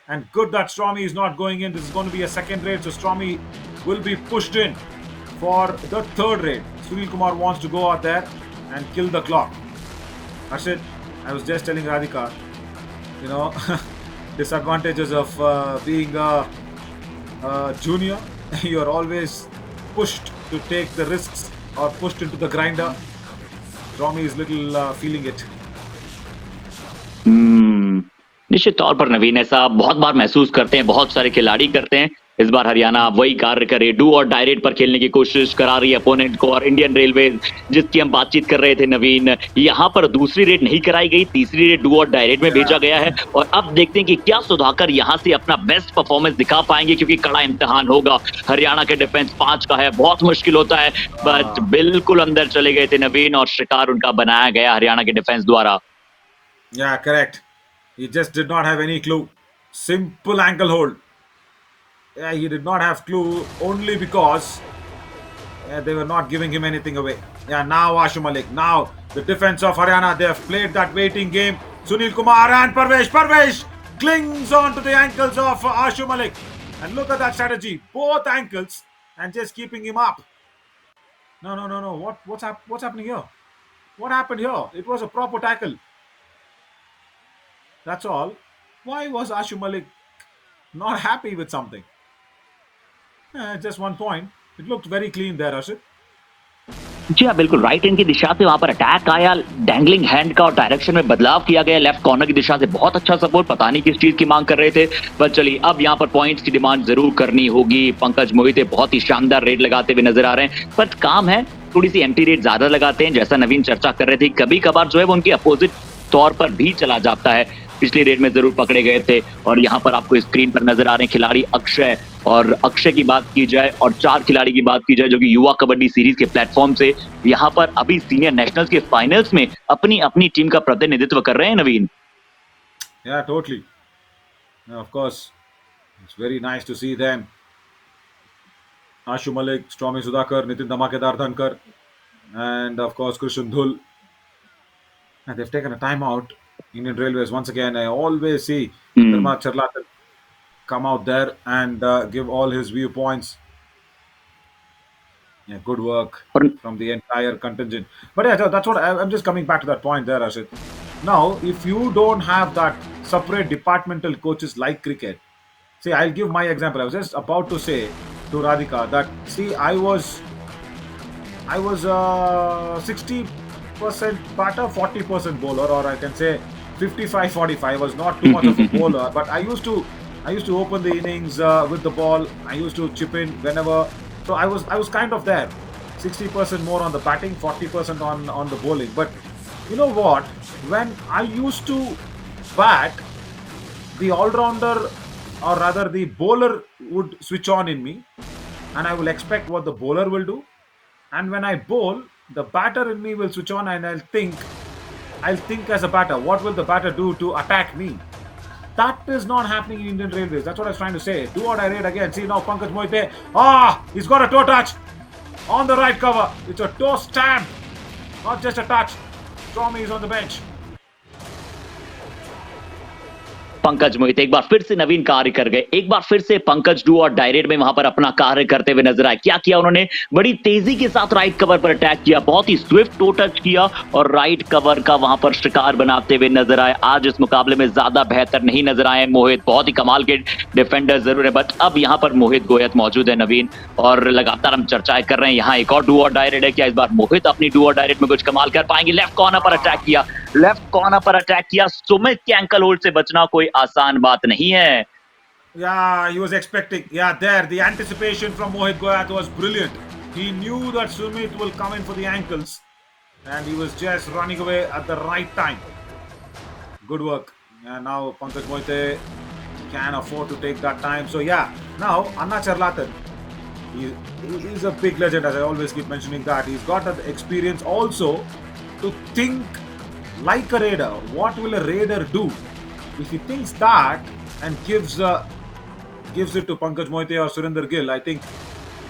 And good that Stormy is not going in. This is going to be a second raid, so Stormy will be pushed in for the third raid. Sunil Kumar wants to go out there and kill the clock. Harshit, I was just telling Radhika, disadvantages of being a junior. You're always pushed to take the risks or pushed into the grinder. Stormy is little feeling it. निश्चित तौर पर नवीन, ऐसा बहुत बार महसूस करते हैं, बहुत सारे खिलाड़ी करते हैं इस बार हरियाणा वही कार्य करे, डू और डायरेक्ट पर खेलने की कोशिश करा रही है अपोनेंट को। और इंडियन रेलवे जिसकी हम बातचीत कर रहे थे नवीन, यहाँ पर दूसरी रेड नहीं कराई गई, तीसरी रेड डू और डायरेक्ट में भेजा गया है। और अब देखते हैं कि क्या सुधाकर यहाँ से अपना बेस्ट परफॉर्मेंस दिखा पाएंगे, क्योंकि कड़ा इम्तिहान होगा। हरियाणा के डिफेंस 5 का है, बहुत मुश्किल होता है, बट बिल्कुल अंदर चले गए थे नवीन और शिकार उनका बनाया गया हरियाणा के डिफेंस द्वारा। Yeah, correct. He just did not have any clue. Simple ankle hold. Yeah, he did not have clue only because they were not giving him anything away. Yeah, now Ashu Malik. Now the defense of Haryana, they have played that waiting game. Sunil Kumar and Parvesh clings on to the ankles of Ashu Malik. And look at that strategy. Both ankles and just keeping him up. No. What's happening here? What happened here? It was a proper tackle. That's all. Why was Ashu Malik not happy with something? Just one point. It looked very clean there, Ashit. जी हाँ, बिल्कुल right hand की दिशा से वहां पर attack आया, dangling hand का और डायरेक्शन में बदलाव किया गया, लेफ्ट कॉर्नर की दिशा से बहुत अच्छा सपोर्ट, पता नहीं किस चीज की मांग कर रहे थे। पर चलिए, अब यहाँ पर पॉइंट्स की डिमांड जरूर करनी होगी। पंकज मोहिते बहुत ही शानदार रेड लगाते हुए नजर आ रहे हैं, पर काम है थोड़ी सी एम्प्टी रेट ज्यादा लगाते हैं, जैसा नवीन चर्चा कर रहे थे। कभी कभार जो है वो उनके अपोजिट तौर पर भी चला जाता है। पिछली रेड में जरूर पकड़े गए थे। और यहाँ पर आपको स्क्रीन पर नजर आ रहे हैं खिलाड़ी अक्षय, और अक्षय की बात की जाए और 4 खिलाड़ी की बात की जाए जो कि युवा कबड्डी सीरीज के प्लेटफॉर्म से यहाँ पर अभी सीनियर नेशनल्स के फाइनल्स में अपनी अपनी टीम का प्रतिनिधित्व कर रहे हैं नवीन। Yeah, totally. Now, of course, it's very nice to see them. Ashu Malik, Stormy Sudhakar, Nitin Dhamakedar Dhankar, and of course Krishan Dhul. And they've taken a timeout. Indian Railways, once again, I always see Dharma Charlatan come out there and give all his viewpoints. Yeah, good work from the entire contingent. But yeah, that's what I'm just coming back to that point there, Ashit. Now, if you don't have that separate departmental coaches like cricket, see, I'll give my example. I was just about to say to Radhika that, see, I was 60% batter, 40% bowler, or I can say 55-45. I was not too much of a bowler, but I used to open the innings with the ball. I used to chip in whenever. So I was kind of there. 60% more on the batting, 40% on the bowling. But you know what? When I used to bat, the all-rounder, or rather the bowler, would switch on in me, and I will expect what the bowler will do. And when I bowl, the batter in me will switch on, and I'll think as a batter, what will the batter do to attack me? That is not happening in Indian Railways. That's what I was trying to say. Do or die rate again. See now, Pankaj Mohite. He's got a toe touch on the right cover. It's a toe stamp, not just a touch. Stormy is on the bench. Pankaj मोहित एक बार फिर से नवीन कार्य कर गए, एक बार फिर से Pankaj do और डायरेक्ट में वहां पर अपना कार्य करते हुए नजर आए। क्या किया उन्होंने? बड़ी तेजी के साथ राइट कवर पर अटैक किया, बहुत ही स्विफ्ट टो टच किया और राइट कवर का वहां पर शिकार बनाते हुए नजर आए। आज इस मुकाबले में ज्यादा बेहतर नहीं नजर आए मोहित, बहुत ही कमाल के डिफेंडर जरूर है, बट अब यहाँ पर मोहित गोयत मौजूद है नवीन, और लगातार हम चर्चाएं कर रहे हैं। यहाँ एक और डू और डायरेक्ट है, क्या इस बार मोहित अपनी डू और डायरेक्ट में कुछ कमाल कर पाएंगे? लेफ्ट कॉर्नर पर अटैक किया, सुमित के एंकल होल्ड से बचना कोई आसान बात नहीं है। Yeah, he was expecting. Yeah, there the anticipation from Mohit Goyat was brilliant. He knew that Sumit will come in for the ankles, and he was just running away at the right time. Good work. And now Pankaj Mohite can afford to take that time. So yeah, now Anna Charlatan, he's a big legend, as I always keep mentioning that. He's got the experience also to think like a raider. What will a raider do? If he thinks that and gives it to Pankaj Mohite or Surinder Gill, I think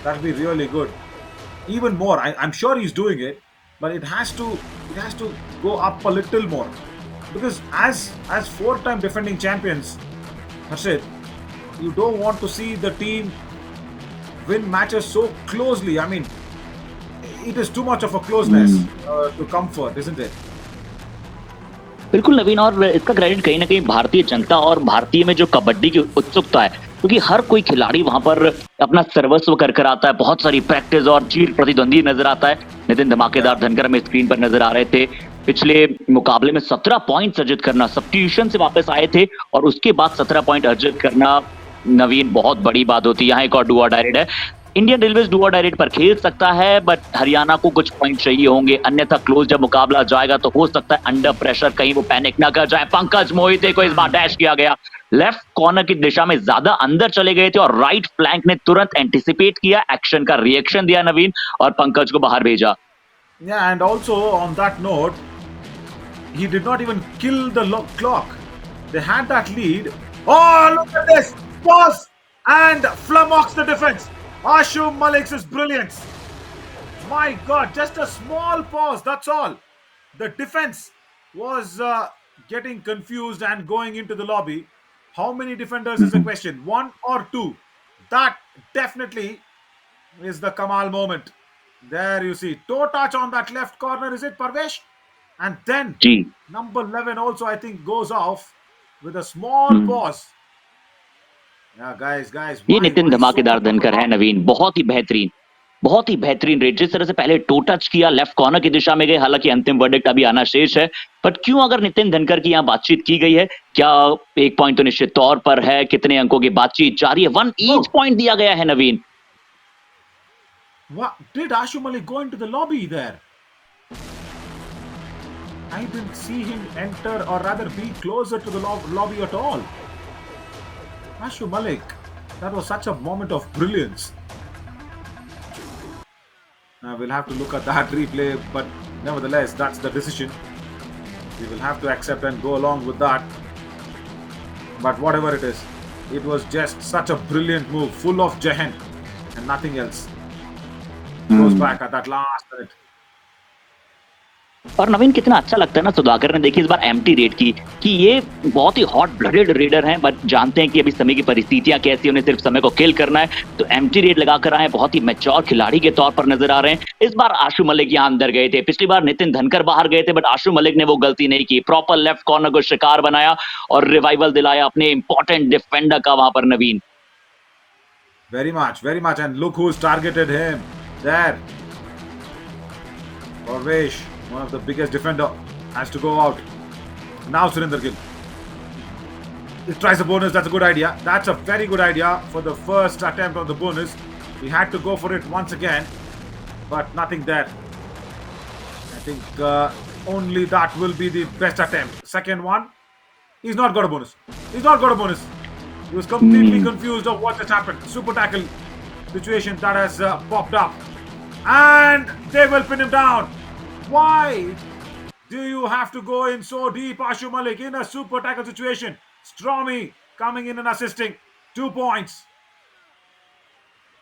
that'll be really good. Even more, I'm sure he's doing it, but it has to go up a little more, because as 4-time defending champions, Harshit, you don't want to see the team win matches so closely. I mean, it is too much of a closeness to comfort, isn't it? बिल्कुल नवीन, और इसका credit कहीं ना कहीं भारतीय जनता और भारतीय में जो कबड्डी की उत्सुकता है, क्योंकि हर कोई खिलाड़ी वहां पर अपना सर्वस्व कर आता है, बहुत सारी प्रैक्टिस और चीर प्रतिद्वंदी नजर आता है। नितिन धमाकेदार धनकर में स्क्रीन पर नजर आ रहे थे। पिछले मुकाबले में 17 पॉइंट अर्जित करना, सब्स्टिट्यूशन से वापस आए थे और उसके बाद 17 पॉइंट अर्जित करना नवीन बहुत बड़ी बात होती है, यहाँ एक और डू और डाई रेड है। इंडियन रेलवेज डू और डाई रेड पर खेल सकता है, बट हरियाणा को कुछ पॉइंट चाहिए होंगे, अन्यथा क्लोज जब मुकाबला जाएगा तो हो सकता है अंडर प्रेशर कहीं वो पैनिक ना कर जाए। पंकज मोहिते को इस बार डैश किया गया, लेफ्ट कॉर्नर की दिशा में ज्यादा अंदर चले गए थे और राइट फ्लैंक ने तुरंत एंटिसिपेट किया, एक्शन का रिएक्शन दिया नवीन और पंकज को बाहर भेजा। Yeah, and also on that note, he did not even kill the clock. They had that lead. Oh, look at this! Pause and flummox the defense. Ashu Malik's brilliance. My God, just a small pause. That's all. The defense was getting confused and going into the lobby. How many defenders is the question? One or two? That definitely is the Kamal moment. There you see toe touch on that left corner. Is it Parvesh? And then ji number 11 also I think goes off with a small pause. Yeah, guys, ये why Nitin so धमाकेदार much of a धनकर है pause? नवीन, बहुत ही बेहतरीन red. जिस तरह से पहले टो टच किया, लेफ्ट कॉर्नर की दिशा में गए, हालांकि अंतिम वर्डिक्ट अभी आना शेष है, बट क्यों अगर नितिन धनकर की यहाँ बातचीत की गई है, क्या एक पॉइंट तो निश्चित तौर पर है, कितने अंकों की बातचीत जारी है, 1 ईच पॉइंट दिया गया है नवीन। What did Ashu Malik go into the lobby there? I didn't see him enter or rather be closer to the lobby at all. Ashu Malik, that was such a moment of brilliance. We'll have to look at that replay, but nevertheless, that's the decision. We will have to accept and go along with that. But whatever it is, it was just such a brilliant move, full of Jahan and nothing else. Goes back at that last minute. और नवीन कितना अच्छा लगता है ना सुधाकर ने, देखिए इस बार empty red की कि ये बहुत ही हॉट ब्लडेड रेडर हैं, बट जानते हैं कि अभी समय की परिस्थितियां कैसी, उन्हें सिर्फ समय को किल करना है, तो एम्प्टी रेड लगाकर आए, बहुत ही मैच्योर खिलाड़ी के तौर पर नजर आ रहे हैं। इस बार आशु मलिक यहाँ अंदर गए थे, पिछली बार नितिन धनकर बाहर गए थे, बट आशु मलिक ने वो गलती नहीं की, प्रॉपर लेफ्ट कॉर्नर को शिकार बनाया और रिवाइवल दिलाया अपने इंपॉर्टेंट डिफेंडर का वहां पर नवीन। Very much, and look who's targeted him there. Parvesh, one of the biggest defender, has to go out. Now Surinder Gill. He tries the bonus. That's a good idea. That's a very good idea for the first attempt on the bonus. He had to go for it once again, but nothing there. I think only that will be the best attempt. Second one, he's not got a bonus. He was completely confused of what just happened. Super tackle situation that has popped up. And they will pin him down. Why do you have to go in so deep, Ashu Malik, in a super tackle situation? Stormy coming in and assisting. 2 points.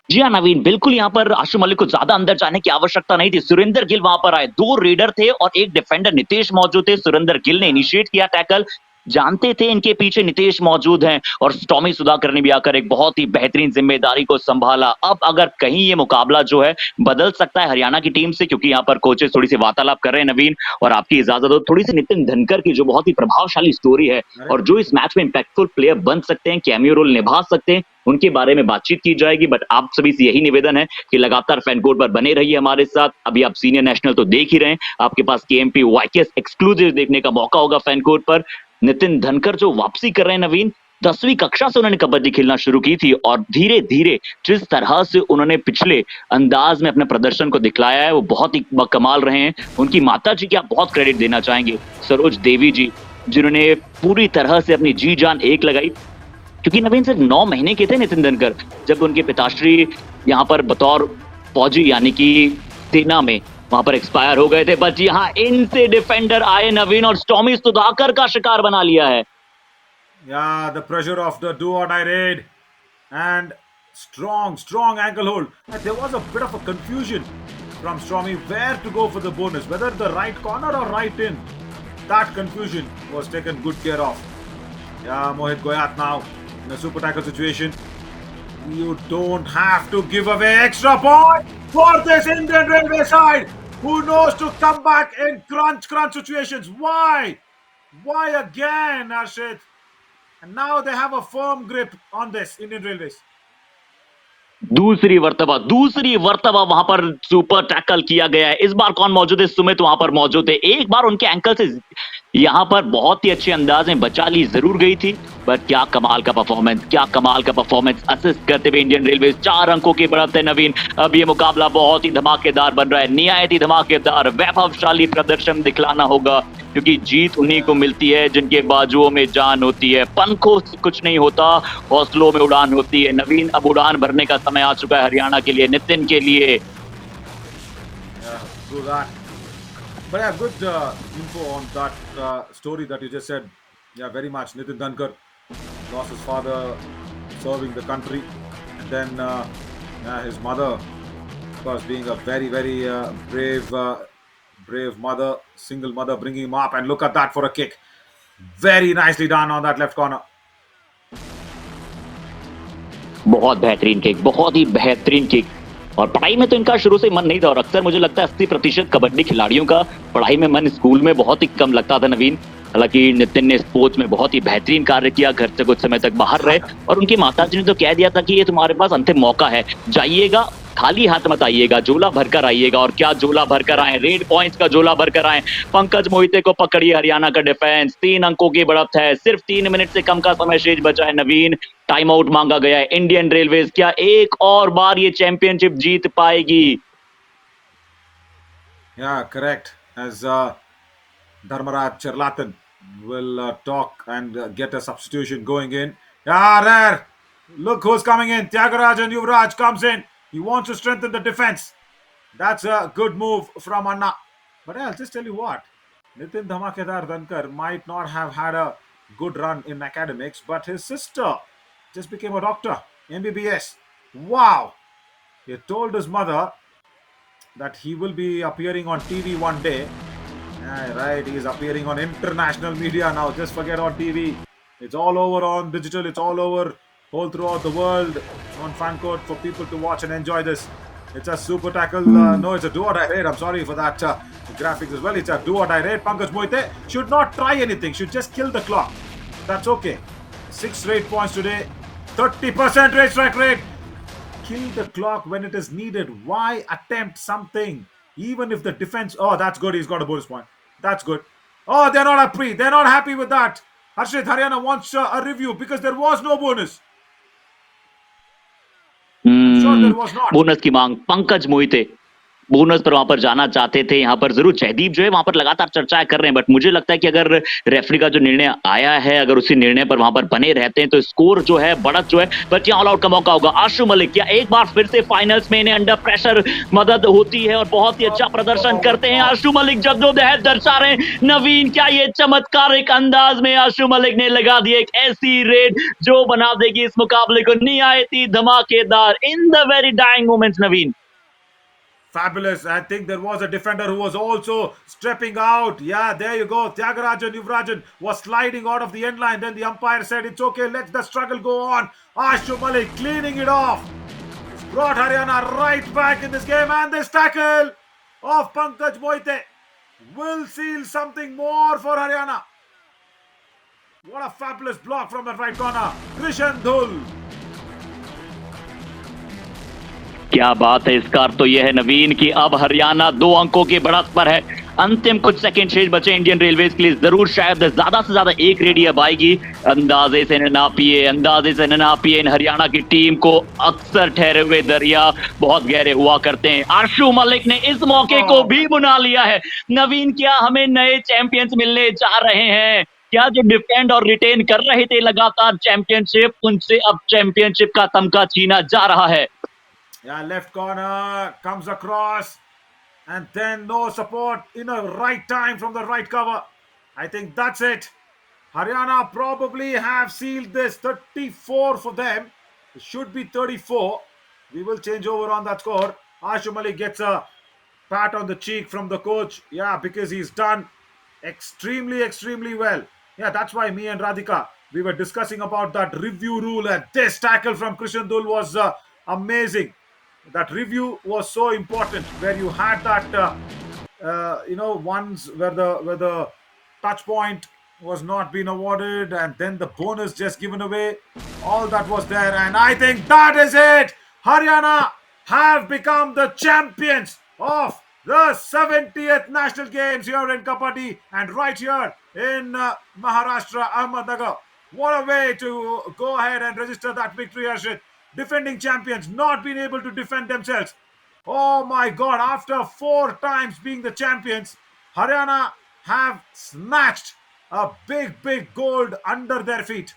जी हाँ नवीन, बिल्कुल यहाँ पर आशु मलिक को ज्यादा अंदर जाने की आवश्यकता नहीं थी। सुरेंद्र गिल वहां पर आए, 2 रेडर थे और एक डिफेंडर नितेश मौजूद थे। सुरेंद्र गिल ने इनिशिएट किया टैकल, जानते थे इनके पीछे नितेश मौजूद हैं और टॉमी सुधाकर ने भी आकर एक बहुत ही बेहतरीन जिम्मेदारी को संभाला। अब अगर कहीं ये मुकाबला जो है बदल सकता है हरियाणा की टीम से, क्योंकि यहाँ पर कोचेस थोड़ी सी वार्तालाप कर रहे हैं नवीन, और आपकी इजाजत हो थोड़ी सी नितिन धनकर की जो बहुत ही प्रभावशाली स्टोरी है और जो इस मैच में इंपैक्टफुल प्लेयर बन सकते हैं, कैमियो रोल निभा सकते हैं, उनके बारे में बातचीत की जाएगी। बट आप सभी से यही निवेदन है कि लगातार फैन कोड पर बने रहिए हमारे साथ। अभी आप सीनियर नेशनल तो देख ही रहे हैं, आपके पास केएमपी वाईकेएस एक्सक्लूसिव देखने का मौका होगा फैन कोड पर। नितिन धनकर जो वापसी कर रहे हैं नवीन, 10वीं कक्षा से उन्होंने कबड्डी खेलना शुरू की थी और धीरे धीरे जिस तरह से उन्होंने पिछले अंदाज में अपने प्रदर्शन को दिखलाया है वो बहुत ही कमाल रहे हैं। उनकी माता जी की आप बहुत क्रेडिट देना चाहेंगे, सरोज देवी जी, जिन्होंने पूरी तरह से अपनी जी जान एक लगाई। क्योंकि नवीन सिर्फ 9 महीने के थे नितिन धनकर जब उनके पिताश्री यहाँ पर बतौर फौजी यानी कि सेना में वहां पर एक्सपायर हो गए थे, बट यहाँ इनसे डिफेंडर आए नवीन और टॉमी सुधाकर का शिकार बना लिया है। Yeah, the pressure of the do or die raid and strong ankle hold. And there was a bit of a confusion from Stormy where to go for the bonus, whether the right corner or right in. That confusion was taken good care of. Yeah, Mohit Goyat now in a super tackle situation. You don't have to give away extra point for this Indian Railway side who knows to come back in crunch situations. Why? Why again, Arshit? And now they have a firm grip on this Indian Railways. दूसरी वर्तबा वहां पर super tackle किया गया है। इस बार कौन मौजूद है? सुमित वहां पर मौजूद है। एक बार उनके एंकल से यहां पर बहुत ही अच्छे अंदाज में बचा ली जरूर गई थी, बट क्या कमाल का परफॉर्मेंस, क्या कमाल का परफॉर्मेंस। असिस्ट करते हुए इंडियन रेलवे 4 अंकों की बढ़त है नवीन। अब ये मुकाबला बहुत ही धमाकेदार बन रहा है, निहायत ही धमाकेदार, वैभवशाली प्रदर्शन दिखलाना होगा, क्योंकि जीत उन्हीं को मिलती है जिनके बाजुओं में जान होती है। पंखों से कुछ नहीं होता, हौसलों में उड़ान होती है। नवीन, अब उड़ान भरने का समय आ चुका है हरियाणा के लिए, नितिन के लिए। Yeah, do that. But yeah, good info on that story that you just said. Yeah, very much. Nitin Dhankar lost his father serving the country, and then yeah, his mother, of course, being a very, very brave mother, single mother, bringing him up. And look at that for a kick. Very nicely done on that left corner. बहुत बेहतरीन kick, बहुत ही बेहतरीन kick. और पढ़ाई में तो इनका शुरू से मन नहीं था, और अक्सर मुझे लगता है 80% कबड्डी खिलाड़ियों का पढ़ाई में मन स्कूल में बहुत ही कम लगता था नवीन। हालांकि नितिन ने स्पोर्ट्स में बहुत ही बेहतरीन कार्य किया, घर से कुछ समय तक बाहर रहे, और उनकी माताजी ने तो कह दिया था कि ये तुम्हारे पास अंतिम मौका है, जाइएगा, खाली हाथ मत आइएगा, झोला भरकर आइएगा। और क्या झोला भरकर आए, रेड पॉइंट्स का झोला भरकर आए। पंकज मोहिते को पकड़िए हरियाणा का डिफेंस, 3 अंकों की बढ़त है, सिर्फ 3 मिनट से कम का समय शेष बचा है नवीन। टाइम आउट मांगा गया है। इंडियन रेलवेज क्या एक और बार ये चैंपियनशिप जीत पाएगी? Yeah, correct. As Dharmaraj Cherlatan will talk and get a substitution going in. Yeah, there. Look who's coming in. Tyagarajan and Yuvraj comes in. He wants to strengthen the defense. That's a good move from Anna. But I'll just tell you what. Nitin Dhamakedar Dhankar might not have had a good run in academics, but his sister just became a doctor, MBBS. Wow. He told his mother that he will be appearing on TV one day. Yeah, right, he's appearing on international media now. Just forget on TV. It's all over on digital. It's all over all throughout the world on fan code for people to watch and enjoy this. It's a super tackle. No, it's a do or die raid. I'm sorry for that graphics as well. It's a do or die raid. Pankaj Moite should not try anything. Should just kill the clock. That's okay. 6 raid points today. 30% raid strike rate. Kill the clock when it is needed. Why attempt something? Even if the defense. Oh, that's good. He's got a bonus point. That's good. Oh, they're not happy. They're not happy with that. Harshit Haryana wants a review because there was no bonus. I'm sure there was not. Bonus की मांग, Pankaj Mohite bonus पर वहां पर जाना चाहते थे। यहाँ पर जरूर जयदीप जो है वहां पर लगातार चर्चाएं कर रहे हैं, बट मुझे लगता है कि अगर रेफरी का जो निर्णय आया है, अगर उसी निर्णय पर वहां पर बने रहते हैं तो स्कोर जो है, बढ़त जो है, बल्कि ऑल आउट का मौका होगा। आशु मलिक क्या एक बार फिर से फाइनल्स में इन्हें अंडर प्रेशर मदद होती है और बहुत ही अच्छा प्रदर्शन करते हैं। आशु मलिक जद्दोजहद दर्शा रहे हैं। नवीन, क्या ये चमत्कारिक अंदाज में आशु मलिक ने लगा दी एक ऐसी रेड जो बना देगी इस मुकाबले को निहायत ही धमाकेदार in the very dying moments. Naveen, Fabulous. I think there was a defender who was also stepping out. Yeah, there you go. Tyagarajan Yuvrajan was sliding out of the end line. Then the umpire said, it's okay, let the struggle go on. Ashu Malik cleaning it off. It's brought Haryana right back in this game. And this tackle of Pankaj Moite will seal something more for Haryana. What a fabulous block from the right corner. Krishan Dhul. क्या बात है। इसका अर्थ तो यह है नवीन कि अब हरियाणा 2 अंकों की बढ़त पर है। अंतिम कुछ सेकंड शेष बचे इंडियन रेलवेज के लिए। जरूर शायद ज्यादा से ज्यादा एक रेडी अब आएगी। अंदाजे से न नापिए इन हरियाणा की टीम को अक्सर ठहरे हुए दरिया बहुत गहरे हुआ करते हैं। आशु मलिक ने इस मौके को भी बुना लिया है। नवीन, क्या हमें नए चैंपियंस मिलने जा रहे हैं? क्या जो डिफेंड और रिटेन कर रहे थे लगातार चैंपियनशिप, उनसे अब चैंपियनशिप का तमगा छीना जा रहा है। Yeah, left corner comes across, and then no support in a right time from the right cover. I think that's it. Haryana probably have sealed this. 34 for them. It should be 34. We will change over on that score. Ashu Malik gets a pat on the cheek from the coach. Yeah, because he's done extremely well. Yeah, that's why me and Radhika, we were discussing about that review rule, and this tackle from Krishan Dul was amazing. That review was so important, where you had that ones where the touch point was not being awarded, and then the bonus just given away. All that was there, and I think that is it. Haryana have become the champions of the 70th National Games here in Kabaddi, and right here in Maharashtra, Ahmednagar. What a way to go ahead and register that victory, Harshit. Defending champions not being able to defend themselves. Oh my God, after 4 times being the champions, Haryana have snatched a big gold under their feet.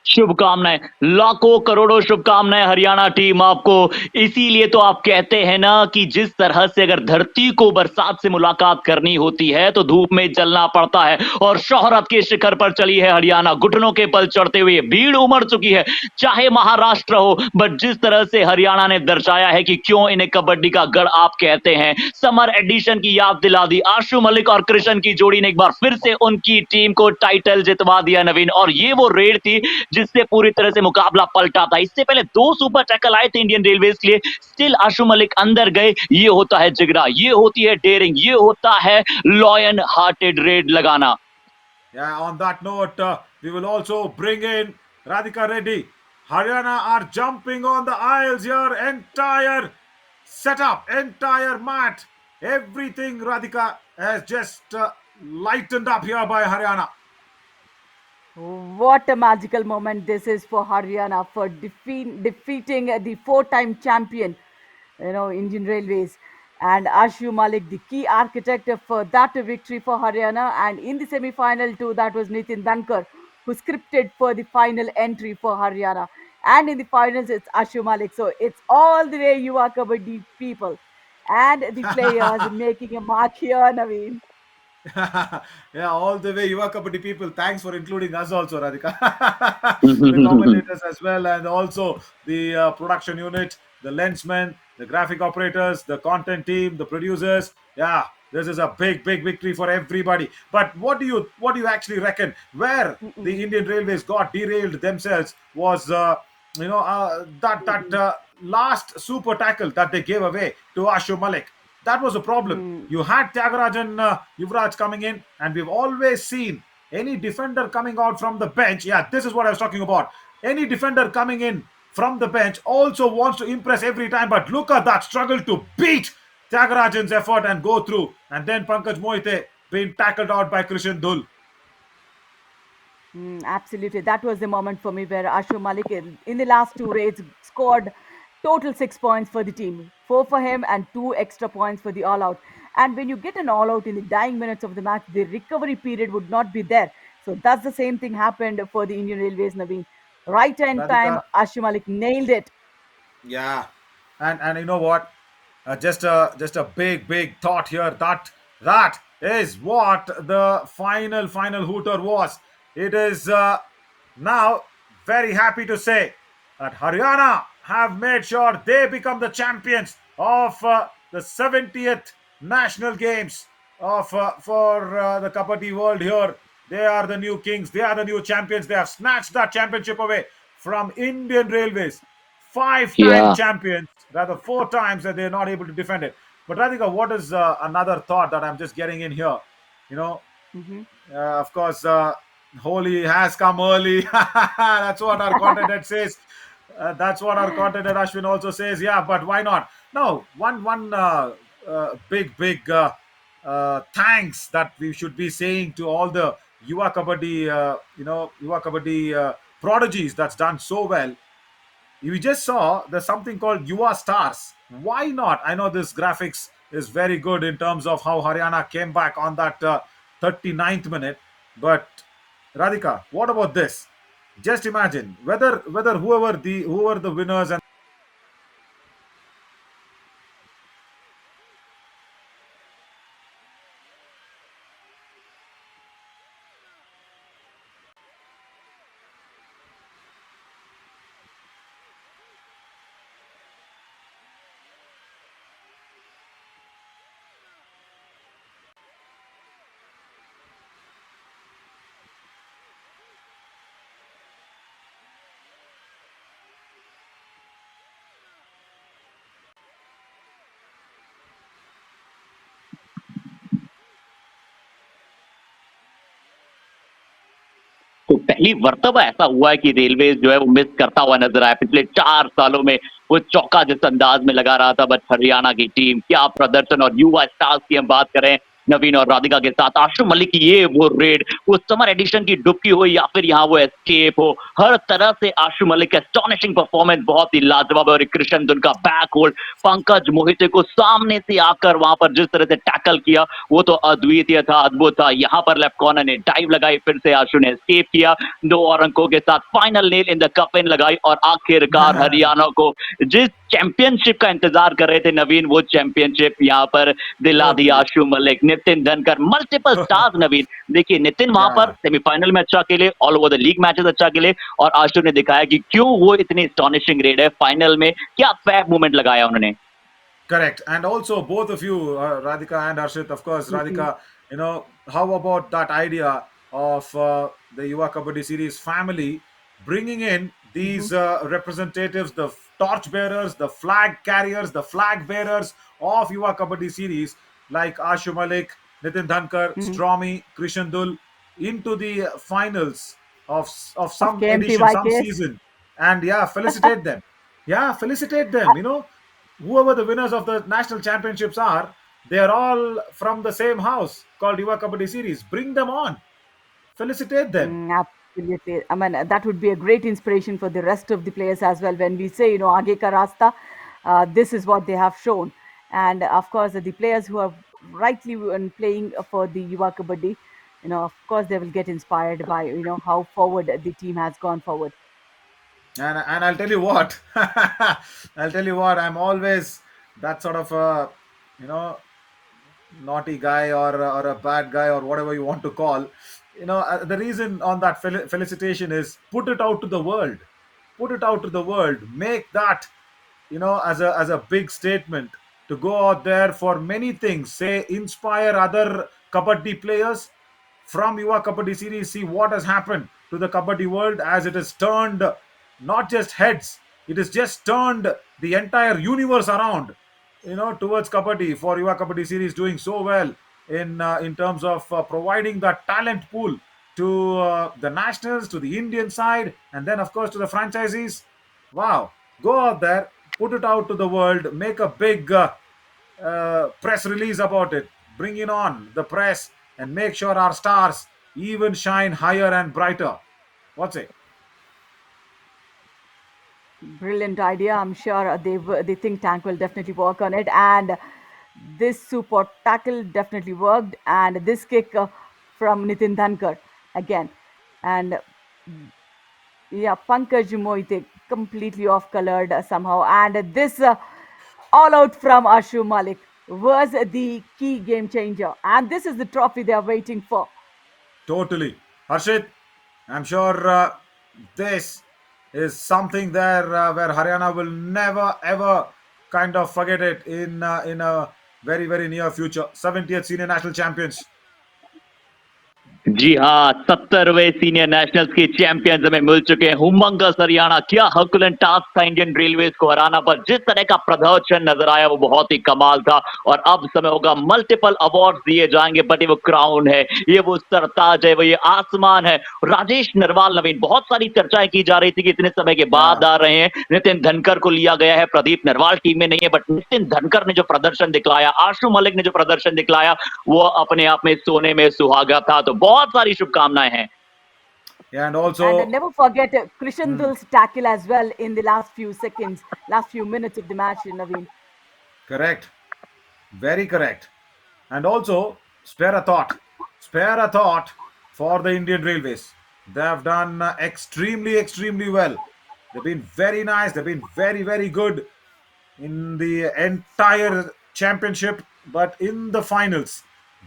शुभकामनाएं, लाखों करोड़ों शुभकामनाएं Haryana team आपको। इसीलिए तो आप कहते हैं ना कि जिस तरह से अगर धरती को बरसात से मुलाकात करनी होती है तो धूप में जलना पड़ता है, और शोहरत के शिखर पर चली है हरियाणा, घुटनों के बल चढ़ते हुए। भीड़ उमड़ चुकी है, चाहे महाराष्ट्र हो, बट जिस तरह से हरियाणा ने दर्शाया है कि क्यों इन्हें कबड्डी का गढ़ आप कहते हैं। समर एडिशन की याद दिला दी, आशु मलिक और कृष्ण की जोड़ी ने एक बार फिर से उनकी टीम को टाइटल जितवा दिया नवीन, और ये वो रेड थी जिससे पूरी तरह से मुकाबला पलटा था। इससे पहले 2 सुपर टैकल आए थे इंडियन रेलवेज के लिए, स्टिल आशु मलिक अंदर गए। ये होता है जिगरा, ये होती है डेयरिंग, ये होता है लॉयन हार्टेड रेड लगाना। Yeah, on that note, we will also bring in Radhika Reddy. Haryana are jumping on the aisles here. Entire setup, entire mat, everything, Radhika, has just lightened up here by Haryana. What a magical moment this is for Haryana for defeating the four-time champion, Indian Railways. And Ashu Malik, the key architect of that victory for Haryana. And in the semi-final too, that was Nitin Dankar, who scripted for the final entry for Haryana. And in the finals, it's Ashu Malik. So it's all the way Yuva Kabaddi people and the players making a mark here, Naveen. Yeah, all the way Yuva Kabaddi people. Thanks for including us also, Radhika. The commentators as well, and also the production unit, the lensmen, the graphic operators, the content team, the producers. Yeah, this is a big victory for everybody. But what do you actually reckon? Where the Indian Railways got derailed themselves was that last super tackle that they gave away to Ashu Malik. That was a problem. Mm, You had Tyagarajan Yuvraj coming in, and we've always seen any defender coming out from the bench. Yeah, this is what I was talking about. Any defender coming in from the bench also wants to impress every time, but look at that struggle to beat Tyagarajan's effort and go through. And then Pankaj Mohite being tackled out by Krishan Dhul. Absolutely. That was the moment for me where Ashu Malik in the last two raids scored total 6 points for the team. Four for him and two extra points for the all out. And when you get an all out in the dying minutes of the match, the recovery period would not be there. So that's the same thing happened for the Indian Railways, Naveen. Right in time, Radhika, Ashu Malik nailed it. yeah, and you know what? Just a big thought here. That is what the final hooter was. It is now very happy to say that Haryana have made sure they become the champions of the 70th national games of for the Kabaddi world here. They are the new kings. They are the new champions. They have snatched that championship away from Indian Railways. Five-time Yeah. champions, rather 4 times that they're not able to defend it. But Radhika, what is another thought that I'm just getting in here? You know, Mhm. of course, Holi has come early. That's what our content head says. That's what our content head Ashwin also says. Yeah, but why not? No, one big thanks that we should be saying to all the Yuva Kabaddi prodigies that's done so well. We just saw there's something called Yuva Stars. Why not? I know this graphics is very good in terms of how Haryana came back on that 39th minute. But Radhika, what about this? Just imagine whether whoever the winners and तो पहली मर्तबा ऐसा हुआ है कि railway जो है वो मिस करता हुआ नजर आया। पिछले 4 सालों में वो चौका जिस अंदाज में लगा रहा था, बट हरियाणा की टीम क्या प्रदर्शन, और युवा स्टार्स की हम बात करें नवीन और राधिका के साथ। आशु मलिक की ये वो रेड, वो समर एडिशन की डुबकी हो या फिर यहाँ वो एस्केप हो, हर तरह से आशु मलिक का एस्टॉनिशिंग परफॉर्मेंस बहुत ही लाजवाब है। और कृष्ण दुन का बैक होल्ड, पंकज मोहिते को सामने से आकर वहां पर जिस तरह से टैकल किया, वो तो अद्वितीय था, अद्भुत था। यहाँ पर लेफ्ट कॉर्नर ने डाइव लगाई, फिर से आशु ने एस्केप किया, 2 और अंकों के साथ फाइनल नेल इन द कफिन लगाई और आखिरकार हरियाणा को जिस चैंपियनशिप का इंतजार कर रहे थे नवीन, वो चैंपियनशिप यहाँ पर दिला दिया Totally. आशु मलिक, नितिन धनकर, मल्टीपल स्टार्स नवीन। देखिए नितिन वहां पर Yeah. सेमीफाइनल में अच्छा खेले, all over the league matches अच्छा खेले, और आशु ने दिखाया कि क्यों वो इतनी एस्टॉनिशिंग रेड है। फाइनल में क्या फैब मूवमेंट लगाया उन्होंने। Correct. And also, both of you, Radhika and Harshit, of course, Mhm. Radhika, how about that idea of the Yuva Kabaddi Series family bringing in Mhm. these representatives, the torch bearers, the flag carriers, the flag bearers of Yuva Kabaddi Series, like Ashu Malik, Nitin Dhankar, Mhm. Stromy, Krishandul, into the finals of Of some edition, KMPY some case. season. And yeah, felicitate them. Yeah, felicitate them. Whoever the winners of the national championships are, they are all from the same house called Yuva Kabaddi Series. Bring them on. Felicitate them. Absolutely. I mean, that would be a great inspiration for the rest of the players as well. When we say, Aage ka rasta, this is what they have shown. And of course, the players who are rightly playing for the Yuva Kabaddi, of course, they will get inspired by, how forward the team has gone forward. And I'll tell you what, I'll tell you what, I'm always that sort of a, you know, naughty guy or a bad guy or whatever you want to call. The reason on that felicitation is put it out to the world. Put it out to the world. Make that, as a big statement to go out there for many things. Say, inspire other Kabaddi players from Yuva Kabaddi series. See what has happened to the Kabaddi world as it has turned not just heads, it has just turned the entire universe around, towards Kabaddi, for Yuva Kabaddi series doing so well in terms of providing that talent pool to the nationals, to the Indian side, and then of course to the franchisees. Wow, go out there, put it out to the world, make a big press release about it, bring in on the press, and make sure our stars even shine higher and brighter. What's it? Brilliant idea. I'm sure the think tank will definitely work on it. And this super tackle definitely worked. And this kick from Nitin Dhankar again. And yeah, Pankaj Moite completely off colored somehow. And this all out from Ashu Malik was the key game changer. And this is the trophy they are waiting for. Totally. Harshit, I'm sure this is something there where Haryana will never ever kind of forget it in a very very near future. 70th senior national champions. जी हाँ, 70वें senior nationals के champions हमें मिल चुके हैं। हुमंगस हरियाणा, क्या हरकुलेंट task था Indian railways को हराना पर। जिस तरह का प्रदर्शन नजर आया वो बहुत ही कमाल था। और अब समय होगा, मल्टीपल अवार्ड दिए जाएंगे, बट ये वो क्राउन है, ये वो सरताज है, वो ये आसमान है। राजेश नरवाल नवीन, बहुत सारी चर्चाएं की जा रही थी कि इतने समय के बाद Yeah. आ रहे हैं। नितिन धनकर को लिया गया है, प्रदीप नरवाल टीम में नहीं है, बट नितिन धनकर ने जो प्रदर्शन दिखलाया, आशु मलिक ने जो प्रदर्शन दिखलाया, वो अपने आप में सोने में सुहागा था। तो बहुत सारी शुभकामनाएं हैं। And And also, never forget hmm, Krishandul's tackle as well in the last few seconds, last few minutes of the match, Naveen. correct. Very correct. And also, spare a thought. Spare a thought for the Indian Railways. They have done extremely, extremely well. They've been very nice. They've been very, very good in the entire championship, but in the finals,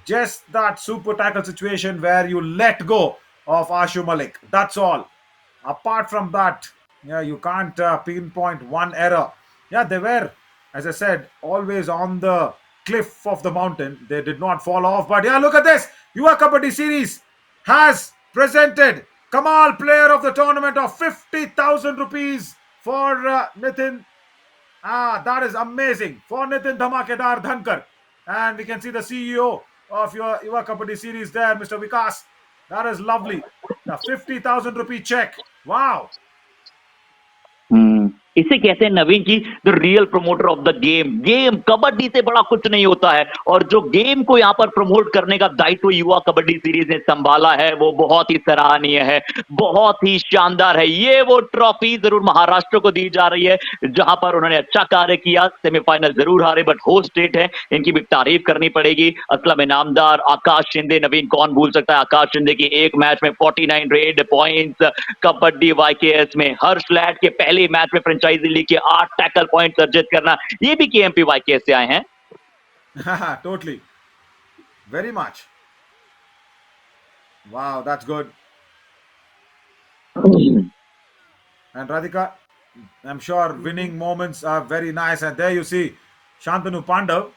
just that super tackle situation where you let go of Ashu Malik. That's all. Apart from that, yeah, you can't pinpoint one error. Yeah, they were, as I said, always on the cliff of the mountain. They did not fall off. But yeah, look at this. Yuva Kabaddi Series has presented Kamal Player of the Tournament of 50,000 rupees for Nitin. That is amazing for Nitin Dhamakedar Dhankar. And we can see the CEO of your Yuva Kabaddi Series there, Mr. Vikas. That is lovely. The 50,000 rupee check. Wow. इसे कहते हैं Naveen ji the real promoter of the game. Game kabaddi से बड़ा कुछ नहीं होता है, और जो गेम को यहाँ पर प्रमोट करने का दायित्व युवा कबड्डी सीरीज ने संभाला है वो बहुत ही सराहनीय है, बहुत ही शानदार है। ये वो ट्रॉफी जरूर महाराष्ट्र को दी जा रही है जहां पर उन्होंने अच्छा कार्य किया, सेमीफाइनल जरूर हारे बट होस्ट स्टेट है, इनकी भी तारीफ करनी पड़ेगी। असलम इनामदार, आकाश शिंदे, नवीन कौन भूल सकता है आकाश शिंदे की एक मैच में 49 रेड पॉइंट्स, कबड्डी वाईकेएस में हर्ष लैट के पहले मैच में फ्रेंचाइजी लीग के 8 टैकल पॉइंट अर्जित करना, ये भी केएमपी वाईकेएस से आए हैं। Totally. Very much. Wow, that's good. And Radhika, I'm sure Mhm. winning moments are very nice. And there you see Shantanu Pandav.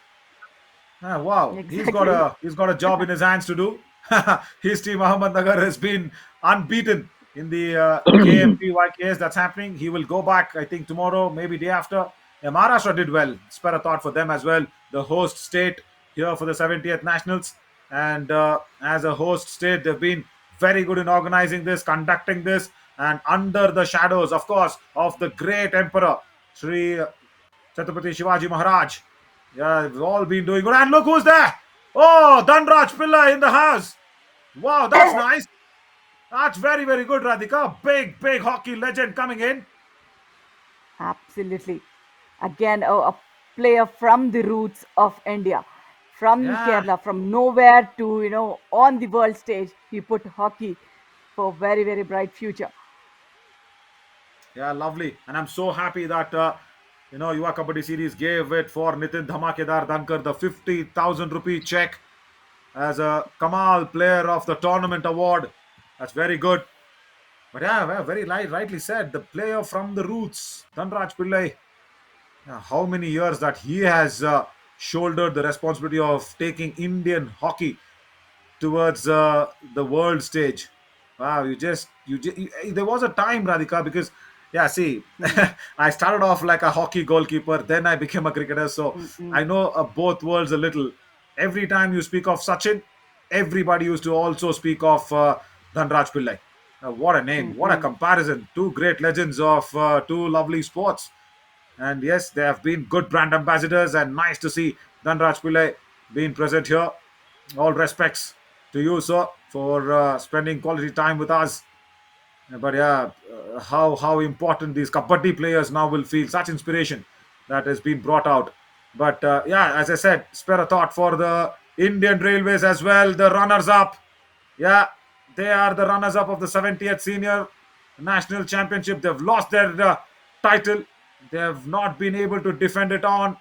Ah, wow, Exactly. he's got a job in his hands to do. His team Ahmednagar has been unbeaten in the KMP YKS that's happening. He will go back, I think, tomorrow, maybe day after. Yeah, Maharashtra did well. Spare a thought for them as well. The host state here for the 70th Nationals. And as a host state, they've been very good in organizing this, conducting this, and under the shadows, of course, of the great emperor, Sri Chhatrapati Shivaji Maharaj. Yeah, we've all been doing good. And look who's there. Oh, Dhanraj Pillai in the house. Wow, that's nice. That's very, very good, Radhika. Big, big hockey legend coming in. Absolutely. Again, a player from the roots of India, from Yeah, Kerala, from nowhere to, on the world stage, he put hockey for very, very bright future. yeah, lovely. And I'm so happy that, Yuva Kabaddi Series gave it for Nitin Dhamakedar Dhankar the 50,000 rupee check as a Kamal Player of the Tournament award. That's very good. But yeah, well, very rightly said. The player from the roots, Dhanraj Pillai. Yeah, how many years that he has shouldered the responsibility of taking Indian hockey towards the world stage. Wow, there was a time, Radhika, because yeah, see, Mm, I started off like a hockey goalkeeper, then I became a cricketer, so mm, I mm, know both worlds a little. Every time you speak of Sachin, everybody used to also speak of Dhanraj Pillai. What a name, mm, what a mm, comparison. Two great legends of two lovely sports. And yes, they have been good brand ambassadors, and nice to see Dhanraj Pillai being present here. All respects to you, sir, for spending quality time with us. But yeah, how important these kabaddi players now will feel. Such inspiration that has been brought out. But yeah, as I said, spare a thought for the Indian Railways as well. The runners up. Yeah, they are the runners up of the 70th Senior National Championship. They've lost their title. They have not been able to defend it on,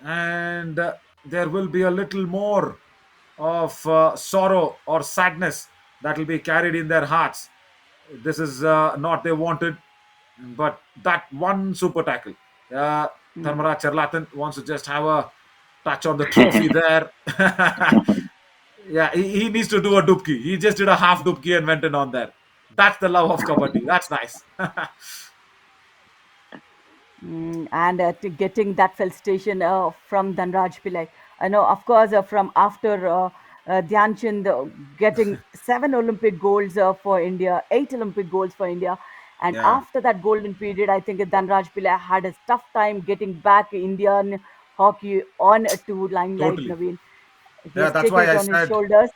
and there will be a little more of sorrow or sadness that will be carried in their hearts. This is not they wanted, but that one super tackle. mm. Dharmaraj Charlatan wants to just have a touch on the trophy there. Yeah, he needs to do a dubki. He just did a half dubki and went in on there. That's the love of kabaddi. That's nice. And to getting that felicitation from Dhanraj Pillai. I know, of course, from after Dhyan Chand getting 7 Olympic golds for India, 8 Olympic golds for India. And Yeah, after that golden period, I think Dhanraj Pillai had a tough time getting back Indian hockey on to limelight, totally. Naveen. He Yeah, has that's taken why it I on his said, shoulders.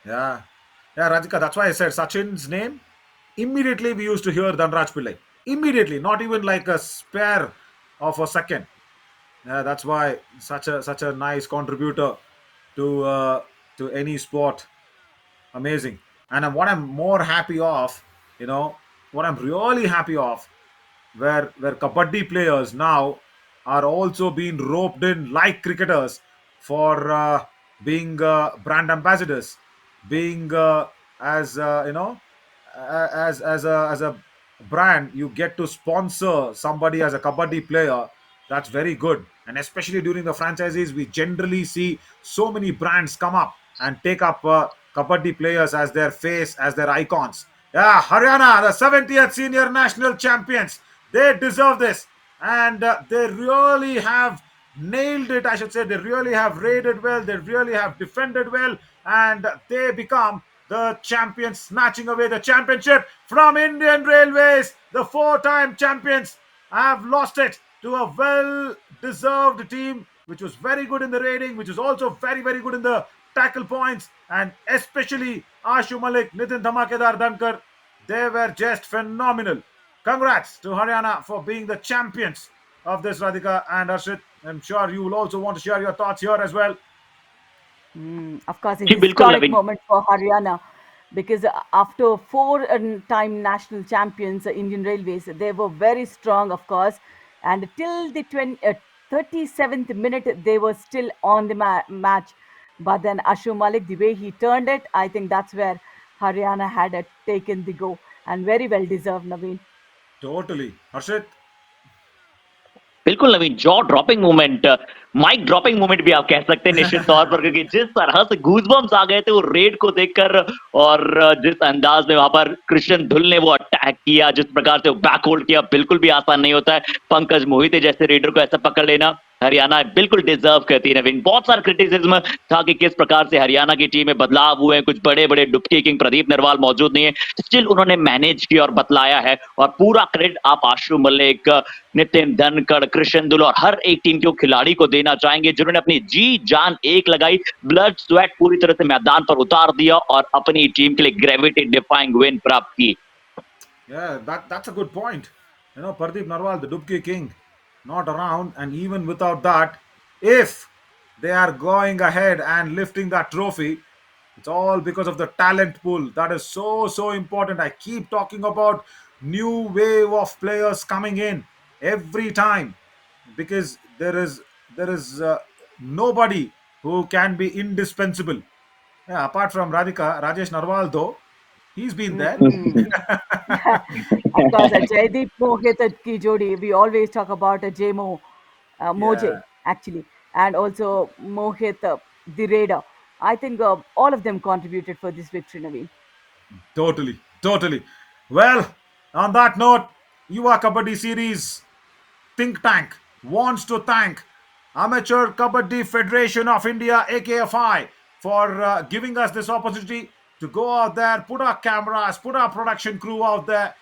yeah. Yeah, Rajika, that's why I said Sachin's name. Immediately we used to hear Dhanraj Pillai. Immediately, not even like a spare of a second. Yeah, that's why such a nice contributor to any sport. Amazing. And what I'm more happy of, you know, what I'm really happy of, where kabaddi players now are also being roped in like cricketers for being brand ambassadors, being as as a brand, you get to sponsor somebody as a kabaddi player. That's very good, and especially during the franchises, we generally see so many brands come up and take up kabaddi players as their face, as their icons. Yeah, Haryana, the 70th senior national champions, they deserve this, and they really have nailed it. I should say they really have raided well. They really have defended well, and they become the champions, snatching away the championship from Indian Railways, the four-time champions. have lost it to a well deserved team which was very good in the rating, which was also very, very good in the tackle points, and especially Ashu Malik, Nitin Dhamakedar Dhankar. They were just phenomenal. Congrats to Haryana for being the champions of this, Radhika and Arshit. I'm sure you will also want to share your thoughts here as well. Of course, a जी बिल्कुल historic Naveen. moment for Haryana because after four-time national champions, Indian Railways, they were very strong, of course, and till the 37th minute, they were still on the match. But then Ashu Malik, the way he turned it, I think that's where Haryana had taken the go and very well deserved, Naveen. Totally. Harshit? बिल्कुल Naveen, jaw dropping moment, mic dropping moment भी आप कह सकते हैं निश्चित तौर पर, क्योंकि जिस तरह से गूजबम्स आ गए थे वो रेड को देखकर, और जिस अंदाज में वहां पर कृष्ण धुल ने वो अटैक किया, जिस प्रकार से वो बैक होल्ड किया, बिल्कुल भी आसान नहीं होता है पंकज मोहिते जैसे रेडर को ऐसा पकड़ लेना. हरियाणा बिल्कुल डिजर्व करती है नवीन. बहुत सारा क्रिटिसिज्म था कि किस प्रकार से हरियाणा की टीम में बदलाव हुए हैं, कुछ बड़े बड़े डुबकी किंग प्रदीप नरवाल मौजूद नहीं है, स्टिल उन्होंने मैनेज किया और बतलाया है. और पूरा क्रेडिट आप आशु मलिक, नितिन धनखड़, कृष्ण दुल और हर एक टीम के खिलाड़ी को देना चाहेंगे जिन्होंने अपनी जी जान एक लगाई, ब्लड स्वेट पूरी तरह से मैदान पर उतार दिया और अपनी टीम के लिए ग्रेविटी डिफाइंग विन प्राप्त की. Yeah, that's a good point. Pardeep Narwal, the Dubki King, not around, and even without that, if they are going ahead and lifting that trophy, it's all because of the talent pool. That is so, so important. I keep talking about new wave of players coming in every time because there is nobody who can be indispensable. Yeah, apart from Radhika, Rajesh Narwal though, he's been there. Mm-mm. Of course, Jaideep Mohit ki jodi. We always talk about Yeah. Moje actually, and also Mohit the Raider. I think all of them contributed for this victory, Naveen. Totally, totally. Well, on that note, Yuva Kabaddi Series think tank wants to thank Amateur Kabaddi Federation of India (AKFI) for giving us this opportunity to go out there, put our cameras, put our production crew out there,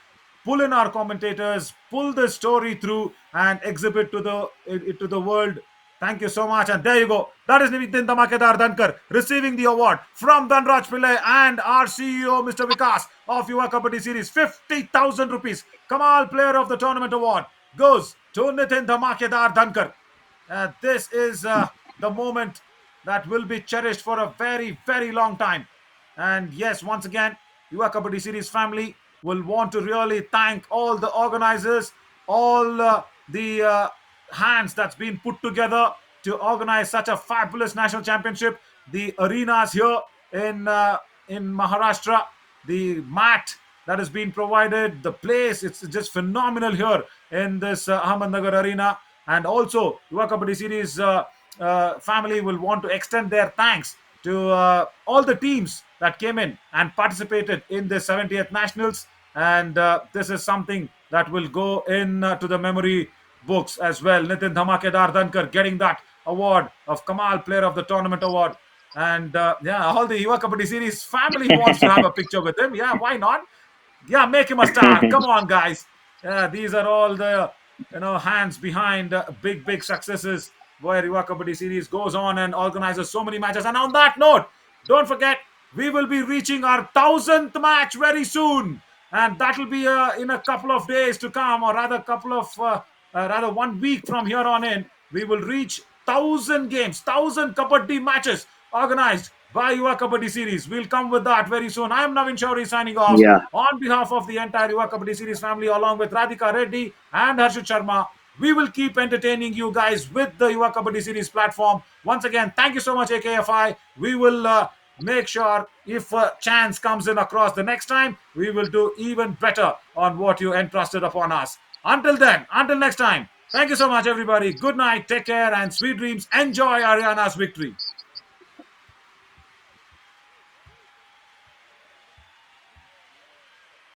pull in our commentators, pull the story through, and exhibit it to the world. Thank you so much. And there you go. That is Nitin Damakedar Dhankar receiving the award from Dhanraj Pillai and our CEO, Mr. Vikas of Yuva Kabaddi Series. 50,000 rupees. Kamal Player of the Tournament Award goes to Nitin Damakedar Dhankar. This is the moment that will be cherished for a very, very long time. And yes, once again, Yuva Kabaddi Series family will want to really thank all the organizers, all the hands that's been put together to organize such a fabulous national championship. The arenas here in Maharashtra, the mat that has been provided, the place, it's just phenomenal here in this Ahmednagar arena. And also, Yuva Kabaddi Series family will want to extend their thanks to all the teams that came in and participated in the 70th Nationals. And this is something that will go in to the memory books as well. Nitin Dhamakedar Dhankar getting that award of Kamal Player of the Tournament Award. And yeah, all the Yuva Kabaddi Series family wants to have a picture with him. Yeah, why not? Yeah, make him a star. Come on, guys. These are all the hands behind big, big successes where Yuva Kabaddi Series goes on and organizes so many matches. And on that note, don't forget, we will be reaching our 1,000th match very soon. And that will be in a couple of days to come, or rather, rather 1 week from here on in. We will reach 1,000 games, 1,000 Kabaddi matches organized by Yuva Kabaddi Series. We'll come with that very soon. I am Navin Shauri signing off Yeah. on behalf of the entire Yuva Kabaddi Series family, along with Radhika Reddy and Harshit Sharma. We will keep entertaining you guys with the Yuva Kabaddi Series platform. Once again, thank you so much, AKFI. We will make sure if a chance comes in across the next time, we will do even better on what you entrusted upon us. Until then, until next time, thank you so much, everybody. Good night, take care, and sweet dreams. Enjoy Haryana's victory.